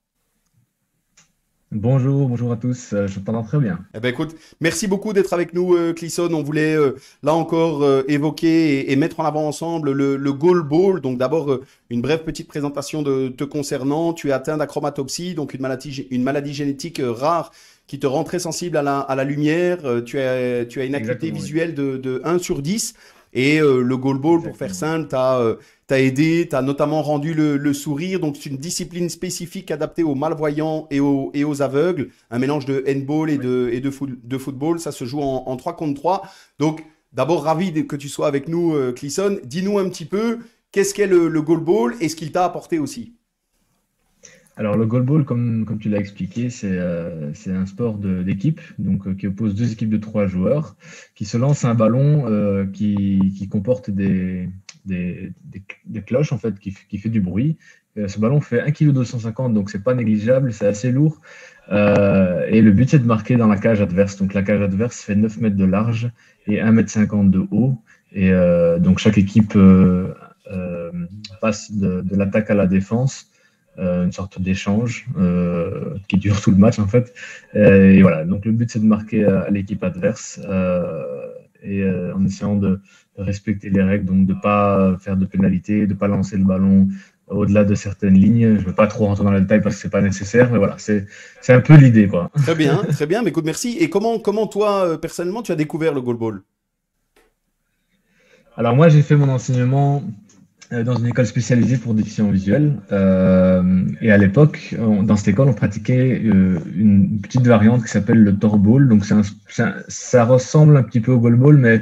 Bonjour à tous, je t'entends très bien. Eh ben écoute, merci beaucoup d'être avec nous Clisson. On voulait là encore évoquer et mettre en avant ensemble le Goal Ball. Donc d'abord une brève petite présentation de te concernant. Tu es atteint d'achromatopsie, donc une maladie génétique rare qui te rend très sensible à la lumière. Tu as une acuité visuelle de 1 sur 10. Et le Goal Ball, pour faire simple, t'as aidé, t'as notamment rendu le sourire. Donc, c'est une discipline spécifique adaptée aux malvoyants et aux aveugles. Un mélange de handball et de football. Ça se joue en 3 contre 3. Donc, d'abord, ravi que tu sois avec nous, Clisson. Dis-nous un petit peu, qu'est-ce qu'est le Goal Ball et ce qu'il t'a apporté aussi? Alors, le Goal Ball, comme tu l'as expliqué, c'est un sport d'équipe, donc qui oppose 2 équipes de 3 joueurs, qui se lancent un ballon qui comporte des cloches, en fait, qui fait du bruit. Ce ballon fait 1,250 kg, donc c'est pas négligeable, c'est assez lourd. Et le but, c'est de marquer dans la cage adverse. Donc, la cage adverse fait 9 mètres de large et 1,50 m de haut. Et donc, chaque équipe passe de l'attaque à la défense, une sorte d'échange qui dure tout le match en fait. Et voilà, donc le but c'est de marquer à l'équipe adverse en essayant de respecter les règles, donc de ne pas faire de pénalité, de ne pas lancer le ballon au-delà de certaines lignes. Je ne veux pas trop rentrer dans le détail parce que ce n'est pas nécessaire, mais voilà, c'est un peu l'idée, quoi. Très bien, mais écoute, merci. Et comment toi, personnellement, tu as découvert le goalball? Alors moi, j'ai fait mon enseignement dans une école spécialisée pour déficients visuels. Et à l'époque, dans cette école, on pratiquait une petite variante qui s'appelle le torball. Donc, ça ressemble un petit peu au goalball, mais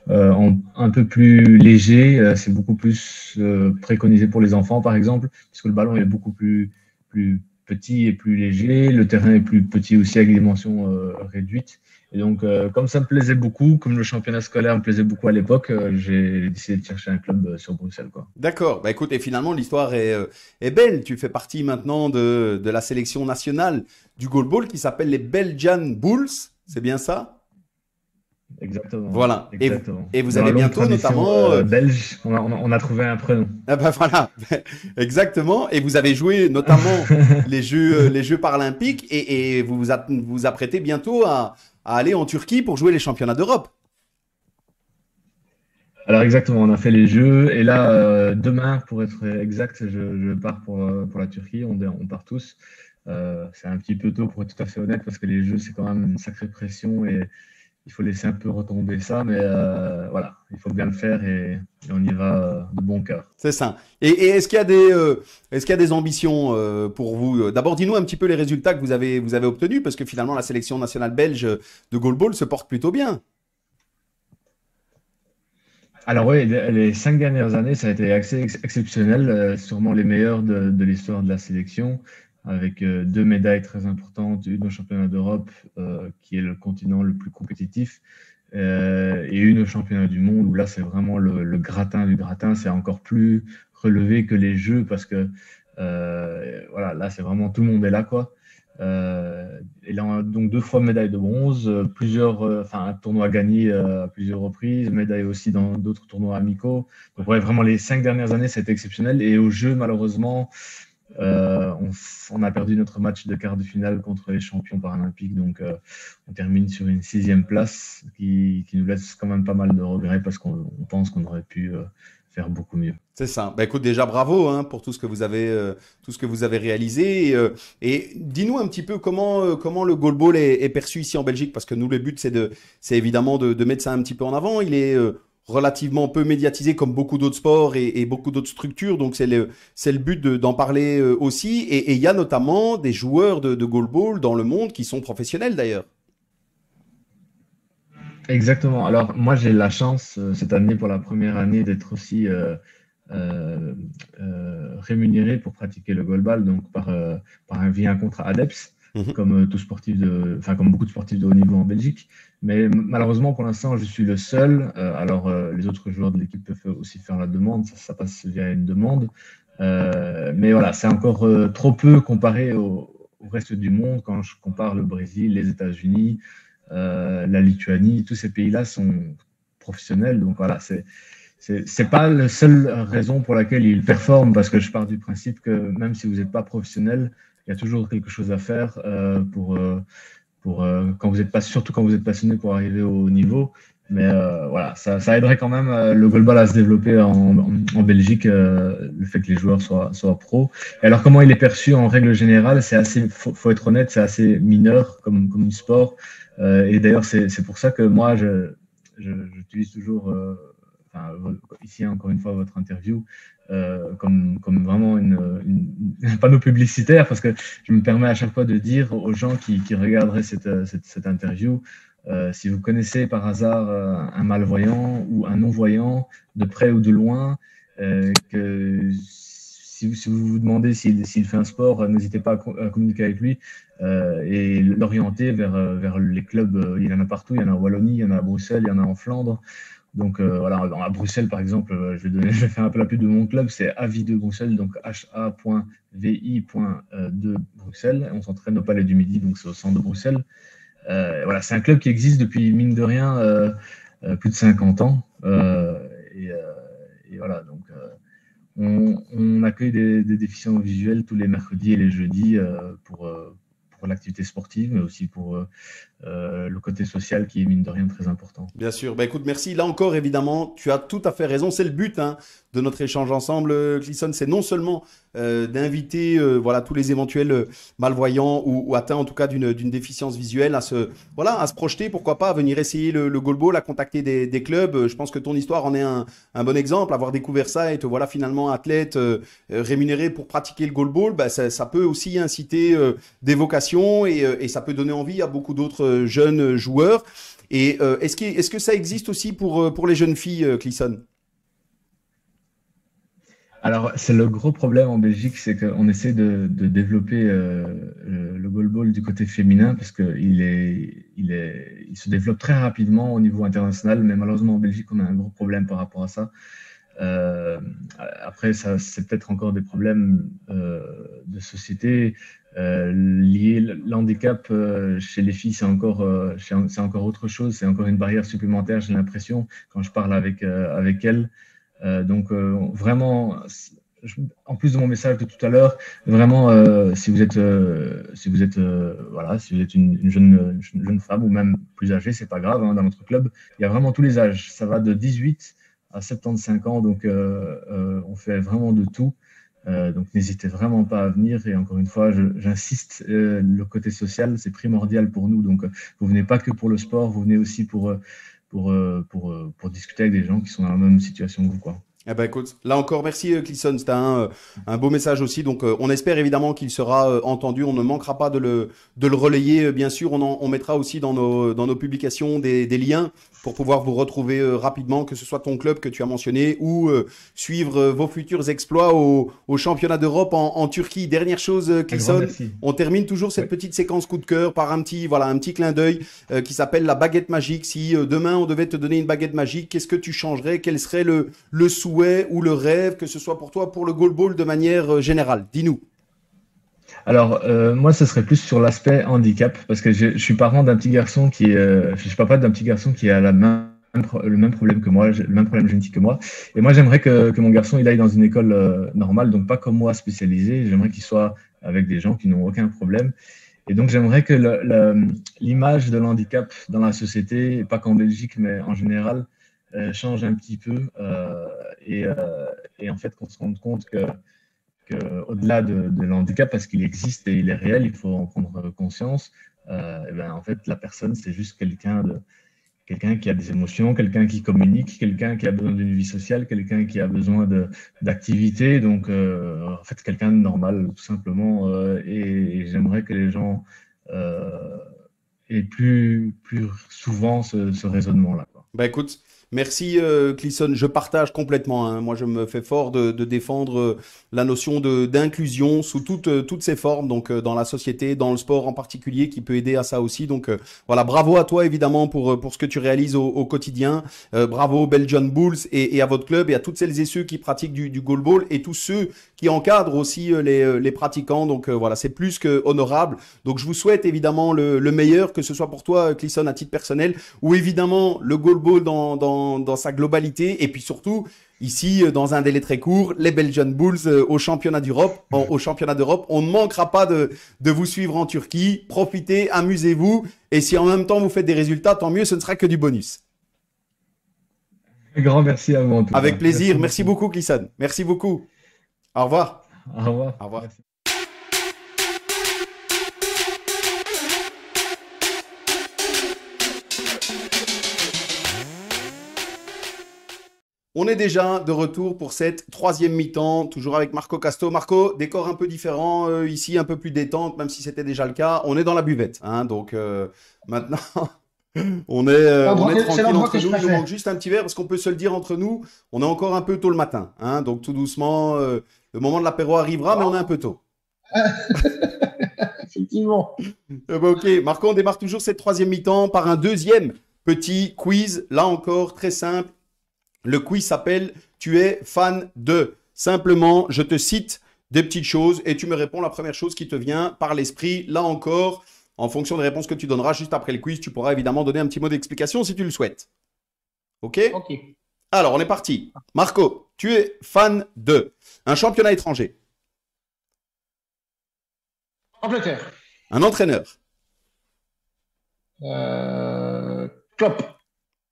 un peu plus léger. C'est beaucoup plus préconisé pour les enfants, par exemple, puisque le ballon est beaucoup plus petit et plus léger. Le terrain est plus petit aussi, avec des dimensions réduites. Et donc, comme ça me plaisait beaucoup, comme le championnat scolaire me plaisait beaucoup à l'époque, j'ai décidé de chercher un club sur Bruxelles, quoi. D'accord. Bah écoute, et finalement, l'histoire est belle. Tu fais partie maintenant de la sélection nationale du goalball qui s'appelle les Belgian Bulls. C'est bien ça? Exactement. Voilà. Exactement. Et vous avez bientôt notamment belge, on a trouvé un prénom. Ah ben voilà, exactement. Et vous avez joué notamment les Jeux paralympiques et vous vous apprêtez bientôt à aller en Turquie pour jouer les championnats d'Europe. Alors exactement, on a fait les Jeux et là, demain, pour être exact, je pars pour la Turquie, on part tous. C'est un petit peu tôt pour être tout à fait honnête parce que les Jeux, c'est quand même une sacrée pression et il faut laisser un peu retomber ça, mais voilà, il faut bien le faire et on y va de bon cœur. C'est ça. Et est-ce qu'il y a des ambitions pour vous? D'abord, dis-nous un petit peu les résultats que vous avez obtenus, parce que finalement, la sélection nationale belge de goalball se porte plutôt bien. Alors oui, les 5 dernières années, ça a été assez exceptionnel, sûrement les meilleurs de l'histoire de la sélection, avec 2 médailles très importantes, une au championnat d'Europe, qui est le continent le plus compétitif, et une au championnat du monde, où là c'est vraiment le gratin du gratin, c'est encore plus relevé que les Jeux, parce que voilà, là c'est vraiment tout le monde est là, quoi. Et là, on a donc 2 fois médaille de bronze, un tournoi gagné à plusieurs reprises, médaille aussi dans d'autres tournois amicaux. Donc ouais, vraiment les 5 dernières années, c'était exceptionnel. Et au jeu, malheureusement, on a perdu notre match de quart de finale contre les champions paralympiques. Donc on termine sur une 6e place qui nous laisse quand même pas mal de regrets parce qu'on pense qu'on aurait pu faire beaucoup mieux. C'est ça. Bah, écoute, déjà bravo pour tout ce que vous avez réalisé. Et dis-nous un petit peu comment le goalball est perçu ici en Belgique, parce que nous, le but, c'est évidemment de mettre ça un petit peu en avant. Il est relativement peu médiatisé comme beaucoup d'autres sports et beaucoup d'autres structures. Donc, c'est le but d'en parler aussi. Et il y a notamment des joueurs de goalball dans le monde qui sont professionnels d'ailleurs. Exactement. Alors, moi, j'ai la chance cette année, pour la première année, d'être aussi rémunéré pour pratiquer le goalball, donc via un contrat ADEPS, comme comme beaucoup de sportifs de haut niveau en Belgique. Mais malheureusement, pour l'instant, je suis le seul. Alors, les autres joueurs de l'équipe peuvent aussi faire la demande. Ça passe via une demande. Mais voilà, c'est encore trop peu comparé au reste du monde. Quand je compare le Brésil, les États-Unis, la Lituanie, tous ces pays-là sont professionnels. Donc voilà, c'est pas la seule raison pour laquelle ils performent, parce que je pars du principe que même si vous n'êtes pas professionnel, il y a toujours quelque chose à faire quand vous êtes pas, surtout quand vous êtes passionné, pour arriver au haut niveau. Mais voilà, ça aiderait quand même le goalball à se développer en Belgique, le fait que les joueurs soient pros. Et alors, comment il est perçu en règle générale? C'est assez, faut être honnête, c'est assez mineur comme sport. Et d'ailleurs, c'est pour ça que moi, j'utilise toujours, ici encore une fois, votre interview comme vraiment un panneau publicitaire, parce que je me permets à chaque fois de dire aux gens qui regarderaient cette interview, si vous connaissez par hasard un malvoyant ou un non-voyant, de près ou de loin, que si vous vous demandez s'il fait un sport, n'hésitez pas à communiquer avec lui et l'orienter vers les clubs. Il y en a partout, il y en a en Wallonie, il y en a à Bruxelles, il y en a en Flandre. Donc voilà, à Bruxelles par exemple, je vais faire un peu la pub de mon club, c'est AVI2 Bruxelles, donc ha.vi.2 Bruxelles. On s'entraîne au Palais du Midi, donc c'est au centre de Bruxelles. Voilà, c'est un club qui existe depuis, mine de rien, plus de 50 ans. Et voilà, donc On accueille des déficients visuels tous les mercredis et les jeudis pour l'activité sportive, mais aussi pour le côté social qui est mine de rien très important. Bien sûr. Bah, écoute, merci. Là encore, évidemment, tu as tout à fait raison. C'est le but de notre échange ensemble, Clisson. C'est non seulement d'inviter voilà, tous les éventuels malvoyants ou atteints en tout cas d'une déficience visuelle voilà, à se projeter, pourquoi pas, à venir essayer le goalball, à contacter des clubs. Je pense que ton histoire en est un bon exemple. Avoir découvert ça et te voilà finalement athlète rémunéré pour pratiquer le goalball, bah, ça peut aussi inciter des vocations et ça peut donner envie à beaucoup d'autres jeunes joueurs. Et est-ce que ça existe aussi pour les jeunes filles, Clisson? Alors, c'est le gros problème en Belgique, c'est qu'on essaie de développer le goalball du côté féminin parce qu'il se développe très rapidement au niveau international, mais malheureusement en Belgique, on a un gros problème par rapport à ça. Après, ça, c'est peut-être encore des problèmes de société liés. L'handicap chez les filles, c'est encore autre chose, c'est encore une barrière supplémentaire, j'ai l'impression, quand je parle avec elles. Donc vraiment, en plus de mon message de tout à l'heure, vraiment, si vous êtes une jeune femme ou même plus âgée, c'est pas grave. Dans notre club, il y a vraiment tous les âges. Ça va de 18 à 75 ans, donc on fait vraiment de tout. Donc n'hésitez vraiment pas à venir. Et encore une fois, j'insiste, le côté social, c'est primordial pour nous. Donc vous venez pas que pour le sport, vous venez aussi pour discuter avec des gens qui sont dans la même situation que vous, quoi. Eh ben écoute, là encore, merci Clisson, c'était un beau message aussi. Donc on espère évidemment qu'il sera entendu, on ne manquera pas de le relayer. Bien sûr, on mettra aussi dans nos publications des liens pour pouvoir vous retrouver rapidement, que ce soit ton club que tu as mentionné ou suivre vos futurs exploits au championnat d'Europe en Turquie. Dernière chose, Clisson, on termine toujours cette petite séquence coup de cœur par un petit clin d'œil qui s'appelle la baguette magique. Si demain on devait te donner une baguette magique, qu'est-ce que tu changerais? Quel serait le souhait ou le rêve, que ce soit pour toi, pour le goalball de manière générale? Dis-nous. Alors, moi, ce serait plus sur l'aspect handicap, parce que je suis parent d'un petit garçon je suis papa d'un petit garçon qui a le même problème que moi, le même problème génétique que moi. Et moi, j'aimerais que mon garçon, il aille dans une école normale, donc pas comme moi, spécialisée. J'aimerais qu'il soit avec des gens qui n'ont aucun problème. Et donc, j'aimerais que l'image de l'handicap dans la société, pas qu'en Belgique, mais en général, change un petit peu. Et en fait, qu'on se rende compte au-delà de l'handicap, parce qu'il existe et il est réel, il faut en prendre conscience. Et ben, en fait, la personne, c'est juste quelqu'un qui a des émotions, quelqu'un qui communique, quelqu'un qui a besoin d'une vie sociale, quelqu'un qui a besoin d'activité. Donc, en fait, quelqu'un de normal, tout simplement. Et j'aimerais que les gens aient plus souvent ce raisonnement-là, quoi. Bah écoute, merci Clisson, je partage complètement. Moi, je me fais fort de défendre la notion d'inclusion sous toutes ses formes, donc dans la société, dans le sport en particulier, qui peut aider à ça aussi. Donc voilà, bravo à toi évidemment pour ce que tu réalises au quotidien. Bravo aux Belgian Bulls et à votre club et à toutes celles et ceux qui pratiquent du goalball et tous ceux qui encadrent aussi les pratiquants. Donc voilà, c'est plus que honorable. Donc je vous souhaite évidemment le meilleur, que ce soit pour toi Clisson à titre personnel ou évidemment le goalball dans sa globalité et puis surtout ici dans un délai très court les Belgian Bulls au championnat d'Europe. On ne manquera pas de vous suivre en Turquie. Profitez, amusez-vous et si en même temps vous faites des résultats, tant mieux, ce ne sera que du bonus. Un grand merci à vous en tout cas. Avec plaisir, merci beaucoup Clisson, merci beaucoup. Au revoir. Au revoir. Au revoir. Merci. On est déjà de retour pour cette troisième mi-temps, toujours avec Marco Casto. Marco, décor un peu différent, ici un peu plus détente, même si c'était déjà le cas. On est dans la buvette, donc maintenant on est tranquille entre nous. Il nous manque juste un petit verre parce qu'on peut se le dire entre nous. On est encore un peu tôt le matin, donc tout doucement, le moment de l'apéro arrivera, mais on est un peu tôt. Effectivement. Ok, Marco, on démarre toujours cette troisième mi-temps par un deuxième petit quiz, là encore très simple. Le quiz s'appelle « Tu es fan de ». Simplement, je te cite des petites choses et tu me réponds la première chose qui te vient par l'esprit. Là encore, en fonction des réponses que tu donneras juste après le quiz, tu pourras évidemment donner un petit mot d'explication si tu le souhaites. Ok ? Ok. Alors, on est parti. Marco, tu es fan de un championnat étranger, Angleterre. un entraîneur, Klopp.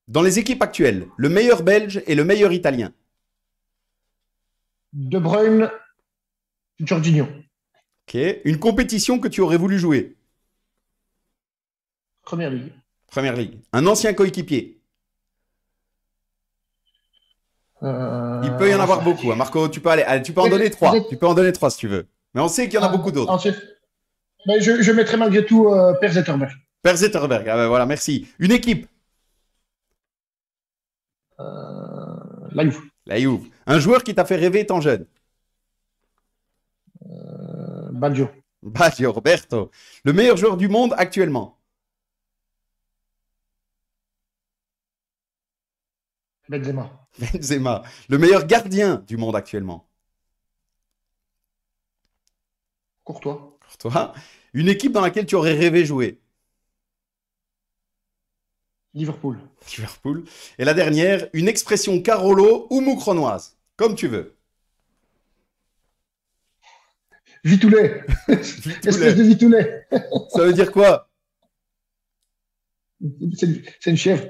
dans les équipes actuelles, le meilleur belge et le meilleur italien. De Bruyne. Jorginho. Ok. Une compétition que tu aurais voulu jouer. Première ligue. Première ligue. Un ancien coéquipier. Il peut y en avoir beaucoup. Hein. Marco, tu peux aller. Allez, tu peux en donner 3. Tu peux en donner 3 si tu veux. Mais on sait qu'il y en a beaucoup d'autres. Mais je mettrai malgré tout Per Zetterberg. Per Zetterberg. Ah ben voilà, merci. Une équipe. La Juve. La Juve. Un joueur qui t'a fait rêver étant jeune. Baggio. Baggio, Roberto. Le meilleur joueur du monde actuellement. Benzema. Benzema. Le meilleur gardien du monde actuellement. Courtois. Courtois. Une équipe dans laquelle tu aurais rêvé jouer. Liverpool. Liverpool. Et la dernière, une expression Carolo ou moucronoise. Comme tu veux. Vitoulet. Espèce de Vitoulet. Ça veut dire quoi? C'est une chèvre.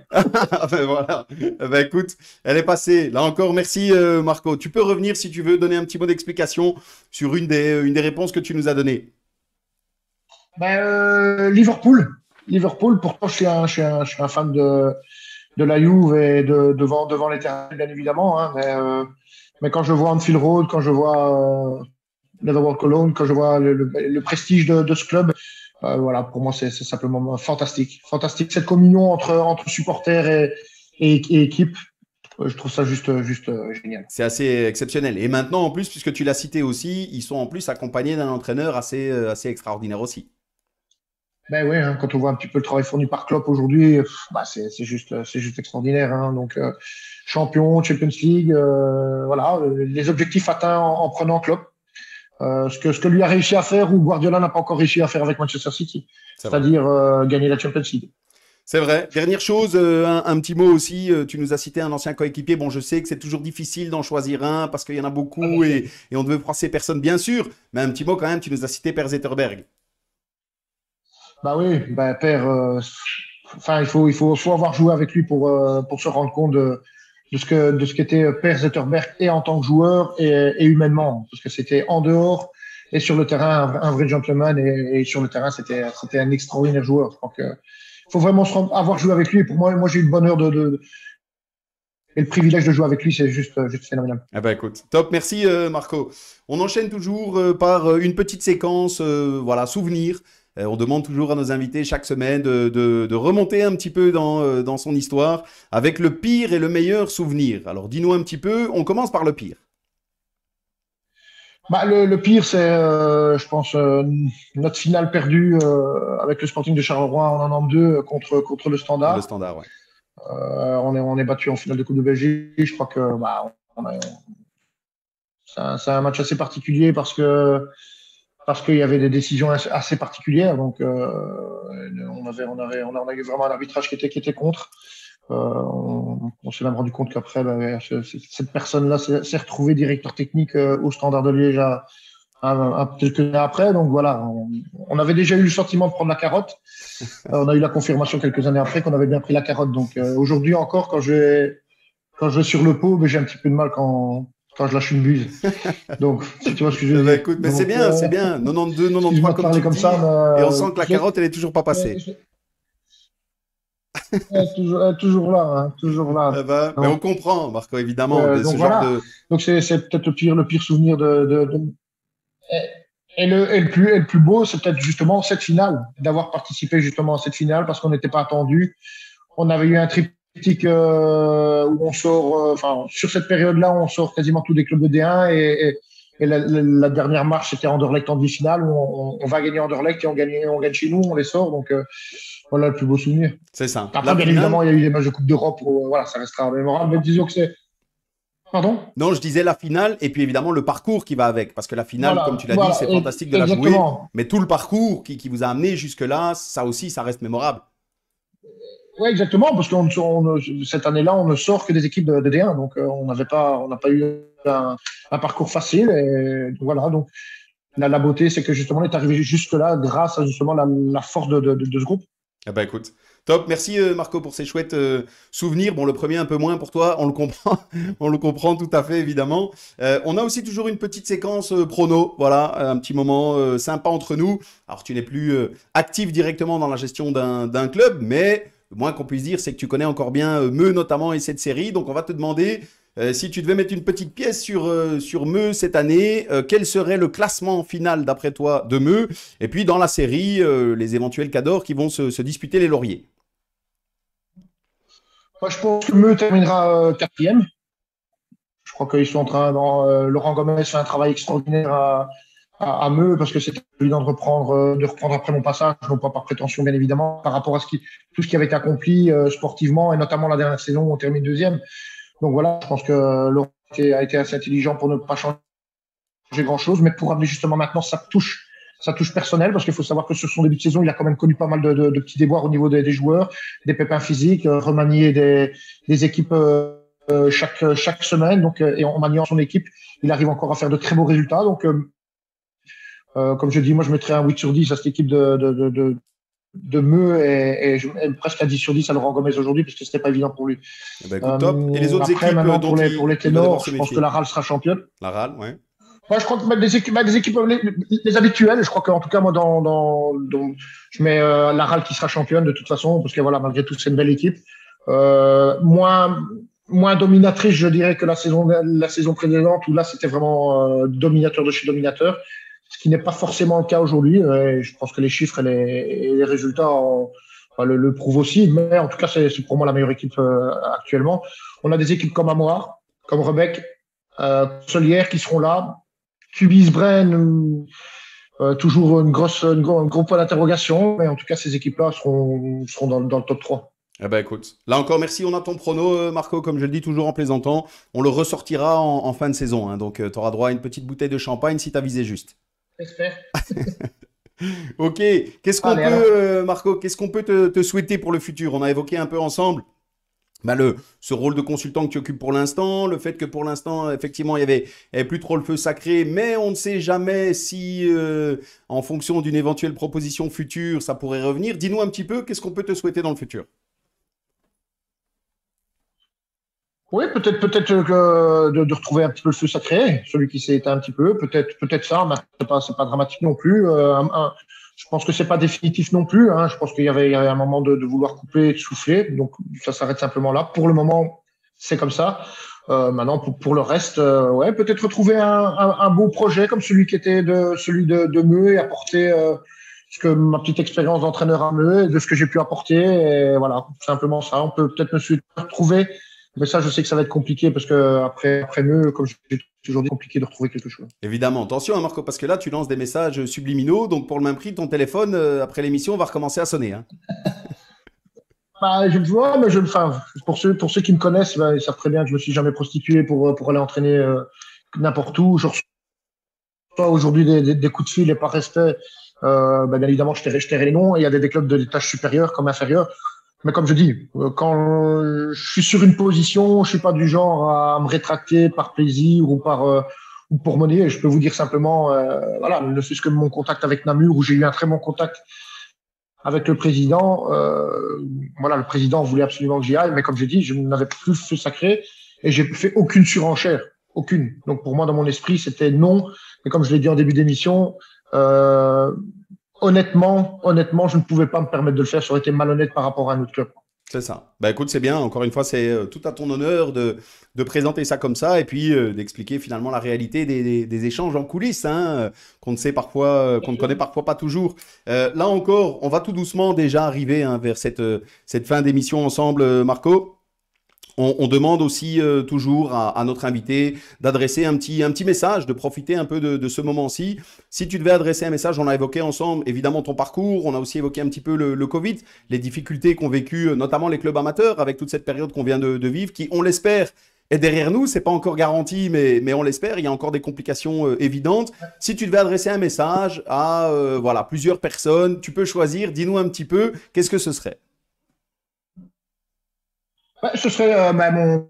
Ben voilà. Ben écoute, elle est passée. Là encore, merci Marco. Tu peux revenir si tu veux donner un petit mot d'explication sur une des réponses que tu nous as données. Liverpool. Liverpool, pourtant je suis un fan de la Juve et devant les terrains, bien évidemment. Hein, mais quand je vois Anfield Road, quand je vois Never Walk Alone, quand je vois le prestige de ce club, voilà, pour moi c'est simplement fantastique. Fantastique cette communion entre supporters et équipe. Je trouve ça juste génial. C'est assez exceptionnel. Et maintenant, en plus, puisque tu l'as cité aussi, ils sont en plus accompagnés d'un entraîneur assez extraordinaire aussi. Ben oui, hein, quand on voit un petit peu le travail fourni par Klopp aujourd'hui, c'est juste extraordinaire. Hein. Donc champion, Champions League, voilà, les objectifs atteints en prenant Klopp. Ce que lui a réussi à faire ou Guardiola n'a pas encore réussi à faire avec Manchester City, c'est-à-dire gagner la Champions League. C'est vrai. Dernière chose, un petit mot aussi. Tu nous as cité un ancien coéquipier. Bon, je sais que c'est toujours difficile d'en choisir un parce qu'il y en a beaucoup et on ne veut froisser personne, bien sûr. Mais un petit mot quand même, tu nous as cité Per Zetterberg. Bah oui, Per. Il faut avoir joué avec lui pour se rendre compte de ce qu'était Per Zetterberg et en tant que joueur et humainement, parce que c'était en dehors et sur le terrain un vrai gentleman et sur le terrain c'était un extraordinaire joueur. Donc faut vraiment avoir joué avec lui. Et pour moi j'ai eu le bonheur et le privilège de jouer avec lui, c'est juste phénoménal. Ah bah écoute, top, merci Marco. On enchaîne toujours par une petite séquence, voilà, souvenir. On demande toujours à nos invités chaque semaine de remonter un petit peu dans son histoire avec le pire et le meilleur souvenir. Alors dis-nous un petit peu, on commence par le pire. Le pire, c'est, je pense, notre finale perdue avec le Sporting de Charleroi en 92 contre le Standard. Le Standard, ouais. On est battu en finale de Coupe de Belgique. Je crois que c'est un match assez particulier parce qu'il y avait des décisions assez particulières. Donc, on a eu vraiment un arbitrage qui était contre. On s'est même rendu compte qu'après, cette personne-là s'est retrouvée directeur technique au Standard de Liège quelques années après. Donc voilà, on avait déjà eu le sentiment de prendre la carotte. On a eu la confirmation quelques années après qu'on avait bien pris la carotte. Donc aujourd'hui encore, quand je vais sur le pot, j'ai un petit peu de mal quand je lâche une buse. Donc, si tu vois ce que je veux dire. Écoute, mais c'est bien. 92, 93 comme tu dis. Et on sent que la carotte, elle est toujours pas passée. toujours là, hein, toujours là. Mais on comprend, Marco, évidemment. Donc c'est peut-être le pire souvenir et le plus beau, c'est peut-être justement cette finale, d'avoir participé justement à cette finale parce qu'on n'était pas attendu. On avait eu un triptyque où on sort, sur cette période-là, on sort quasiment tous des clubs de D1 et la dernière marche, c'était Anderlecht en demi-finale où on va gagner Anderlecht et on gagne chez nous, on les sort. Donc voilà le plus beau souvenir. C'est ça. Après, bien évidemment, il y a eu des matchs de Coupe d'Europe où voilà, ça restera mémorable. Mais disons que c'est. Pardon? Non, je disais la finale et puis évidemment le parcours qui va avec. Parce que la finale, comme tu l'as dit, c'est fantastique de la jouer. Mais tout le parcours qui vous a amené jusque-là, ça aussi, ça reste mémorable. Ouais, exactement, parce que cette année-là, on ne sort que des équipes de D1, donc on n'a pas eu un parcours facile. Et voilà, donc la beauté, c'est que justement, on est arrivé jusque-là grâce à justement la force de ce groupe. Ah bah écoute, top. Merci Marco pour ces chouettes souvenirs. Bon, le premier un peu moins pour toi, on le comprend, on le comprend tout à fait évidemment. On a aussi toujours une petite séquence prono, voilà, un petit moment sympa entre nous. Alors tu n'es plus actif directement dans la gestion d'un club, mais le moins qu'on puisse dire, c'est que tu connais encore bien Meux notamment et cette série. Donc on va te demander si tu devais mettre une petite pièce sur Meux cette année, quel serait le classement final d'après toi de Meux? Et puis dans la série, les éventuels cadors qui vont se disputer les lauriers. Moi, je pense que Meux terminera quatrième. Je crois qu'ils sont en train, Laurent Gomez fait un travail extraordinaire à Meux parce que c'est évident de reprendre après mon passage, non pas par prétention bien évidemment, par rapport à tout ce qui avait été accompli sportivement et notamment la dernière saison où on termine deuxième. Donc voilà, je pense que Laurent a été assez intelligent pour ne pas changer grand-chose, mais pour amener justement maintenant sa touche personnelle, parce qu'il faut savoir que sur son début de saison, il a quand même connu pas mal de petits déboires au niveau des joueurs, des pépins physiques, remanier des équipes chaque semaine, donc et en maniant son équipe, il arrive encore à faire de très beaux résultats. Donc, comme je dis, moi je mettrais un 8 sur 10 à cette équipe de Meux et presque à 10 sur 10 à Laurent Gomez aujourd'hui, parce que c'était pas évident pour lui. Eh ben, écoute, top. Et les autres après, équipes maintenant, dont pour les ténors, je pense que la RAL sera championne. La RAL, ouais. Moi, je crois que mettre des équipes les habituelles, je crois qu'en tout cas, moi, je mets la RAL qui sera championne de toute façon, parce que voilà, malgré tout, c'est une belle équipe. Moins dominatrice, je dirais, que la saison précédente, où là, c'était vraiment dominateur de chez dominateur, ce qui n'est pas forcément le cas aujourd'hui. Je pense que les chiffres et les résultats le prouvent aussi, mais en tout cas, c'est pour moi la meilleure équipe actuellement. On a des équipes comme Amoir, comme Rebec, Solière qui seront là. Cubis Braine, toujours un gros point d'interrogation, mais en tout cas, ces équipes-là seront dans le top 3. Eh ben écoute, là encore merci, on a ton prono Marco, comme je le dis toujours en plaisantant, on le ressortira en fin de saison, hein, donc tu auras droit à une petite bouteille de champagne si tu as visé juste. J'espère. Ok, Marco, qu'est-ce qu'on peut te souhaiter pour le futur? On a évoqué un peu ensemble ce rôle de consultant que tu occupes pour l'instant, le fait que pour l'instant, effectivement, il y avait plus trop le feu sacré, mais on ne sait jamais si, en fonction d'une éventuelle proposition future, ça pourrait revenir. Dis-nous un petit peu, qu'est-ce qu'on peut te souhaiter dans le futur? Oui, peut-être que de retrouver un petit peu le feu sacré, celui qui s'est éteint un petit peu, peut-être ça, mais c'est pas dramatique non plus. Je pense que c'est pas définitif non plus. Hein. Je pense qu'il y avait un moment de vouloir couper, de souffler, donc ça s'arrête simplement là. Pour le moment, c'est comme ça. Maintenant, pour le reste, ouais, peut-être retrouver un beau projet comme celui de Meux et apporter ma petite expérience d'entraîneur à Meux et de ce que j'ai pu apporter. Et voilà, simplement ça. On peut peut-être me retrouver. Mais ça, je sais que ça va être compliqué parce que après Meux, comme je l'ai toujours dit, compliqué de retrouver quelque chose. Évidemment, attention hein, Marco, parce que là, tu lances des messages subliminaux, donc pour le même prix, ton téléphone, après l'émission, va recommencer à sonner. Hein. Pour ceux qui me connaissent, ils savent très bien que je me suis jamais prostitué pour aller entraîner n'importe où. Je reçois aujourd'hui des coups de fil et par respect, bien évidemment, je tairai les noms. Et il y a des clubs de tâches supérieures comme inférieures. Mais comme je dis, quand je suis sur une position, je suis pas du genre à me rétracter par plaisir ou pour monnaie. Je peux vous dire simplement, voilà, ne fût-ce que mon contact avec Namur, où j'ai eu un très bon contact avec le président. Voilà, le président voulait absolument que j'y aille, mais comme j'ai dit, je n'avais plus le feu sacré et j'ai fait aucune surenchère, aucune. Donc pour moi, dans mon esprit, c'était non. Et comme je l'ai dit en début d'émission, honnêtement, je ne pouvais pas me permettre de le faire. Ça aurait été malhonnête par rapport à un autre club. C'est ça. Bah écoute, c'est bien. Encore une fois, c'est tout à ton honneur de présenter ça comme ça et puis d'expliquer finalement la réalité des échanges en coulisses, hein, qu'on ne sait parfois, qu'on ne connaît parfois pas toujours. Là encore, on va tout doucement déjà arriver hein, vers cette fin d'émission ensemble, Marco. On demande aussi toujours à notre invité d'adresser un petit message, de profiter un peu de ce moment-ci. Si tu devais adresser un message, on a évoqué ensemble évidemment ton parcours, on a aussi évoqué un petit peu le Covid, les difficultés qu'ont vécues notamment les clubs amateurs avec toute cette période qu'on vient de vivre, qui, on l'espère, est derrière nous. C'est pas encore garanti, mais on l'espère. Il y a encore des complications évidentes. Si tu devais adresser un message à plusieurs personnes, tu peux choisir. Dis-nous un petit peu, qu'est-ce que ce serait? Ce serait mon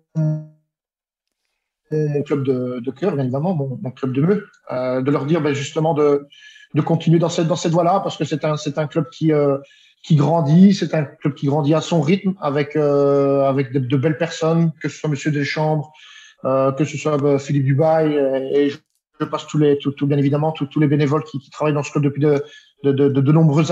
club de cœur, bien évidemment, mon club de Meux, de leur dire justement de continuer dans cette voie-là, parce que c'est un club qui grandit, c'est un club qui grandit à son rythme, avec de belles personnes, que ce soit Monsieur Deschamps, que ce soit Philippe Dubail, et je passe bien évidemment tous les bénévoles qui travaillent dans ce club depuis de nombreuses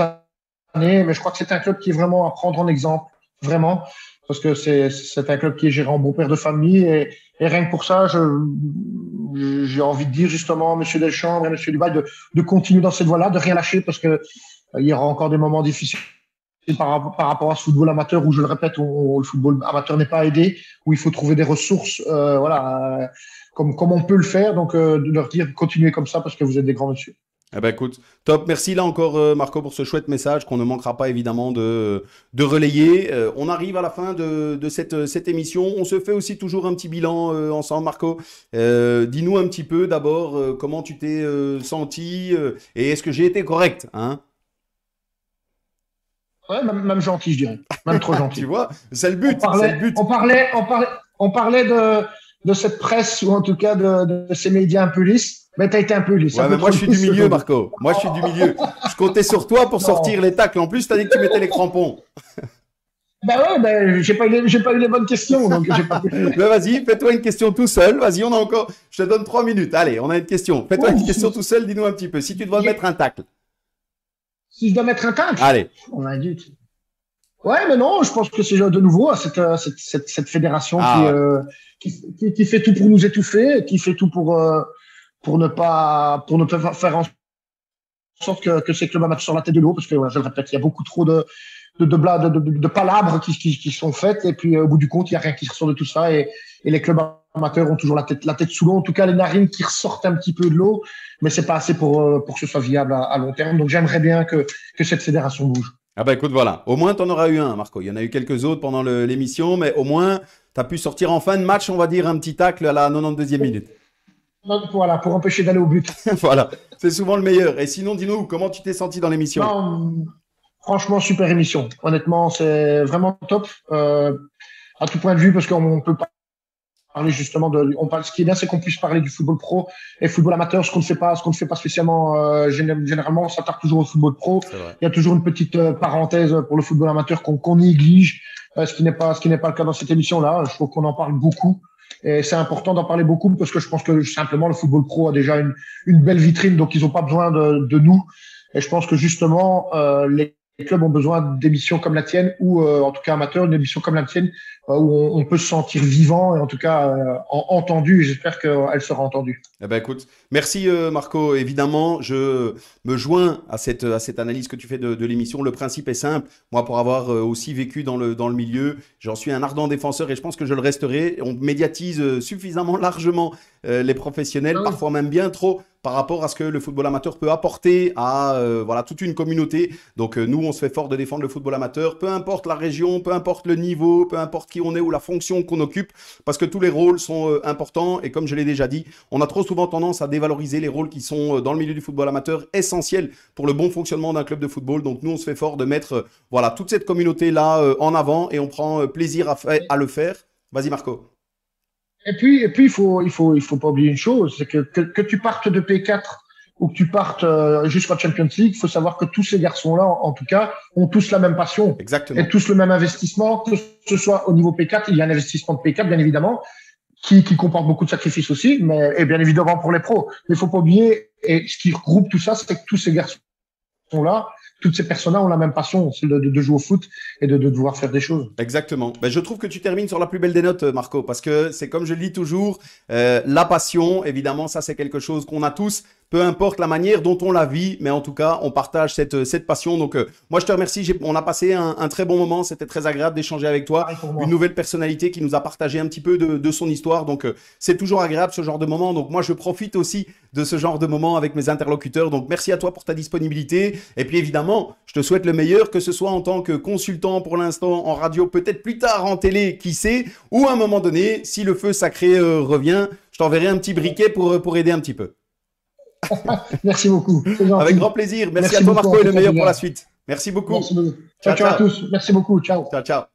années, mais je crois que c'est un club qui est vraiment à prendre en exemple, vraiment, parce que c'est un club qui est géré en bon père de famille, et rien que pour ça, j'ai envie de dire justement à Monsieur Deschamps et à Monsieur Dubail de continuer dans cette voie-là, de rien lâcher, parce que il y aura encore des moments difficiles par rapport à ce football amateur où, je le répète, le football amateur n'est pas aidé, où il faut trouver des ressources, comme on peut le faire. Donc, de leur dire continuez comme ça parce que vous êtes des grands monsieur. Eh ben écoute, top. Merci là encore Marco pour ce chouette message qu'on ne manquera pas évidemment de relayer. On arrive à la fin de cette émission. On se fait aussi toujours un petit bilan ensemble, Marco. Dis-nous un petit peu d'abord comment tu t'es senti et est-ce que j'ai été correct, hein? Ouais, même gentil, je dirais. Même trop gentil. Tu vois, c'est le but. On parlait de cette presse, ou en tout cas de ces médias un peu lisses. Mais tu as été un peu lisse. Ouais, mais moi, je suis du milieu, Marco. Moi, je suis du milieu. Je comptais sur toi pour sortir les tacles. En plus, tu as dit que tu mettais les crampons. J'ai pas eu les bonnes questions. Donc j'ai pas... Vas-y, fais-toi une question tout seul. Vas-y, on a encore. Je te donne 3 minutes. Allez, on a une question. Fais-toi une question tout seul. Dis-nous un petit peu. Si tu dois mettre un tacle. Si je dois mettre un tacle. Allez. On a dit. Ouais, mais non, je pense que c'est de nouveau à cette fédération qui fait tout pour nous étouffer, qui fait tout pour ne pas faire en sorte que ces clubs amateurs sur la tête de l'eau, parce que je le répète, il y a beaucoup trop de palabres qui sont faites, et puis au bout du compte, il n'y a rien qui ressort de tout ça, et les clubs amateurs ont toujours la tête sous l'eau, en tout cas les narines qui ressortent un petit peu de l'eau, mais c'est pas assez pour que ce soit viable à long terme. Donc j'aimerais bien que cette fédération bouge. Ah bah écoute, voilà. Au moins, tu en auras eu un, Marco. Il y en a eu quelques autres pendant l'émission, mais au moins, tu as pu sortir en fin de match, on va dire, un petit tacle à la 92e minute. Voilà, pour empêcher d'aller au but. Voilà, c'est souvent le meilleur. Et sinon, dis-nous, comment tu t'es senti dans l'émission? Franchement, super émission. Honnêtement, c'est vraiment top. À tout point de vue, parce qu'on peut parler justement ce qui est bien, c'est qu'on puisse parler du football pro et football amateur, ce qu'on ne fait pas spécialement. Généralement, on s'attarde toujours au football pro. Il y a toujours une petite parenthèse pour le football amateur qu'on néglige, ce qui n'est pas le cas dans cette émission-là. Je trouve qu'on en parle beaucoup. Et c'est important d'en parler beaucoup parce que je pense que simplement le football pro a déjà une belle vitrine, donc ils n'ont pas besoin de nous. Et je pense que justement, les clubs ont besoin d'émissions comme la tienne, ou en tout cas amateurs, une émission comme la tienne, où on peut se sentir vivant et en tout cas entendu. Et j'espère qu'elle sera entendue. Eh ben écoute, merci Marco. Évidemment, je me joins à cette analyse que tu fais de l'émission. Le principe est simple. Moi, pour avoir aussi vécu dans le milieu, j'en suis un ardent défenseur et je pense que je le resterai. On médiatise suffisamment largement les professionnels, parfois même bien trop, par rapport à ce que le football amateur peut apporter à toute une communauté. Donc nous, on se fait fort de défendre le football amateur, peu importe la région, peu importe le niveau, peu importe qui on est ou la fonction qu'on occupe, parce que tous les rôles sont importants. Et comme je l'ai déjà dit, on a trop souvent tendance à dévaloriser les rôles qui sont dans le milieu du football amateur, essentiels pour le bon fonctionnement d'un club de football. Donc nous, on se fait fort de mettre toute cette communauté-là en avant et on prend plaisir à le faire. Vas-y Marco. Et puis il faut pas oublier une chose, c'est que tu partes de P4 ou que tu partes jusqu'en Champions League, il faut savoir que tous ces garçons-là, en tout cas, ont tous la même passion. Exactement. Et tous le même investissement, que ce soit au niveau P4, il y a un investissement de P4, bien évidemment, qui comporte beaucoup de sacrifices aussi, et bien évidemment pour les pros. Mais il faut pas oublier, et ce qui regroupe tout ça, c'est que tous ces garçons-là, toutes ces personnes-là ont la même passion, c'est de jouer au foot et de devoir faire des choses. Exactement. Ben, je trouve que tu termines sur la plus belle des notes, Marco, parce que c'est comme je le dis toujours, la passion, évidemment, ça c'est quelque chose qu'on a tous, peu importe la manière dont on la vit, mais en tout cas, on partage cette passion. Donc, moi, je te remercie. On a passé un très bon moment. C'était très agréable d'échanger avec toi. Une nouvelle personnalité qui nous a partagé un petit peu de son histoire. Donc, c'est toujours agréable ce genre de moment. Donc, moi, je profite aussi de ce genre de moment avec mes interlocuteurs. Donc, merci à toi pour ta disponibilité. Et puis, évidemment, je te souhaite le meilleur, que ce soit en tant que consultant pour l'instant en radio, peut-être plus tard en télé, qui sait, ou à un moment donné, si le feu sacré revient, je t'enverrai un petit briquet pour aider un petit peu. Merci beaucoup. Avec grand plaisir. Merci à toi, Marco, et le meilleur pour la suite. Merci beaucoup. Merci beaucoup. Ciao à tous. Merci beaucoup. Ciao. Ciao.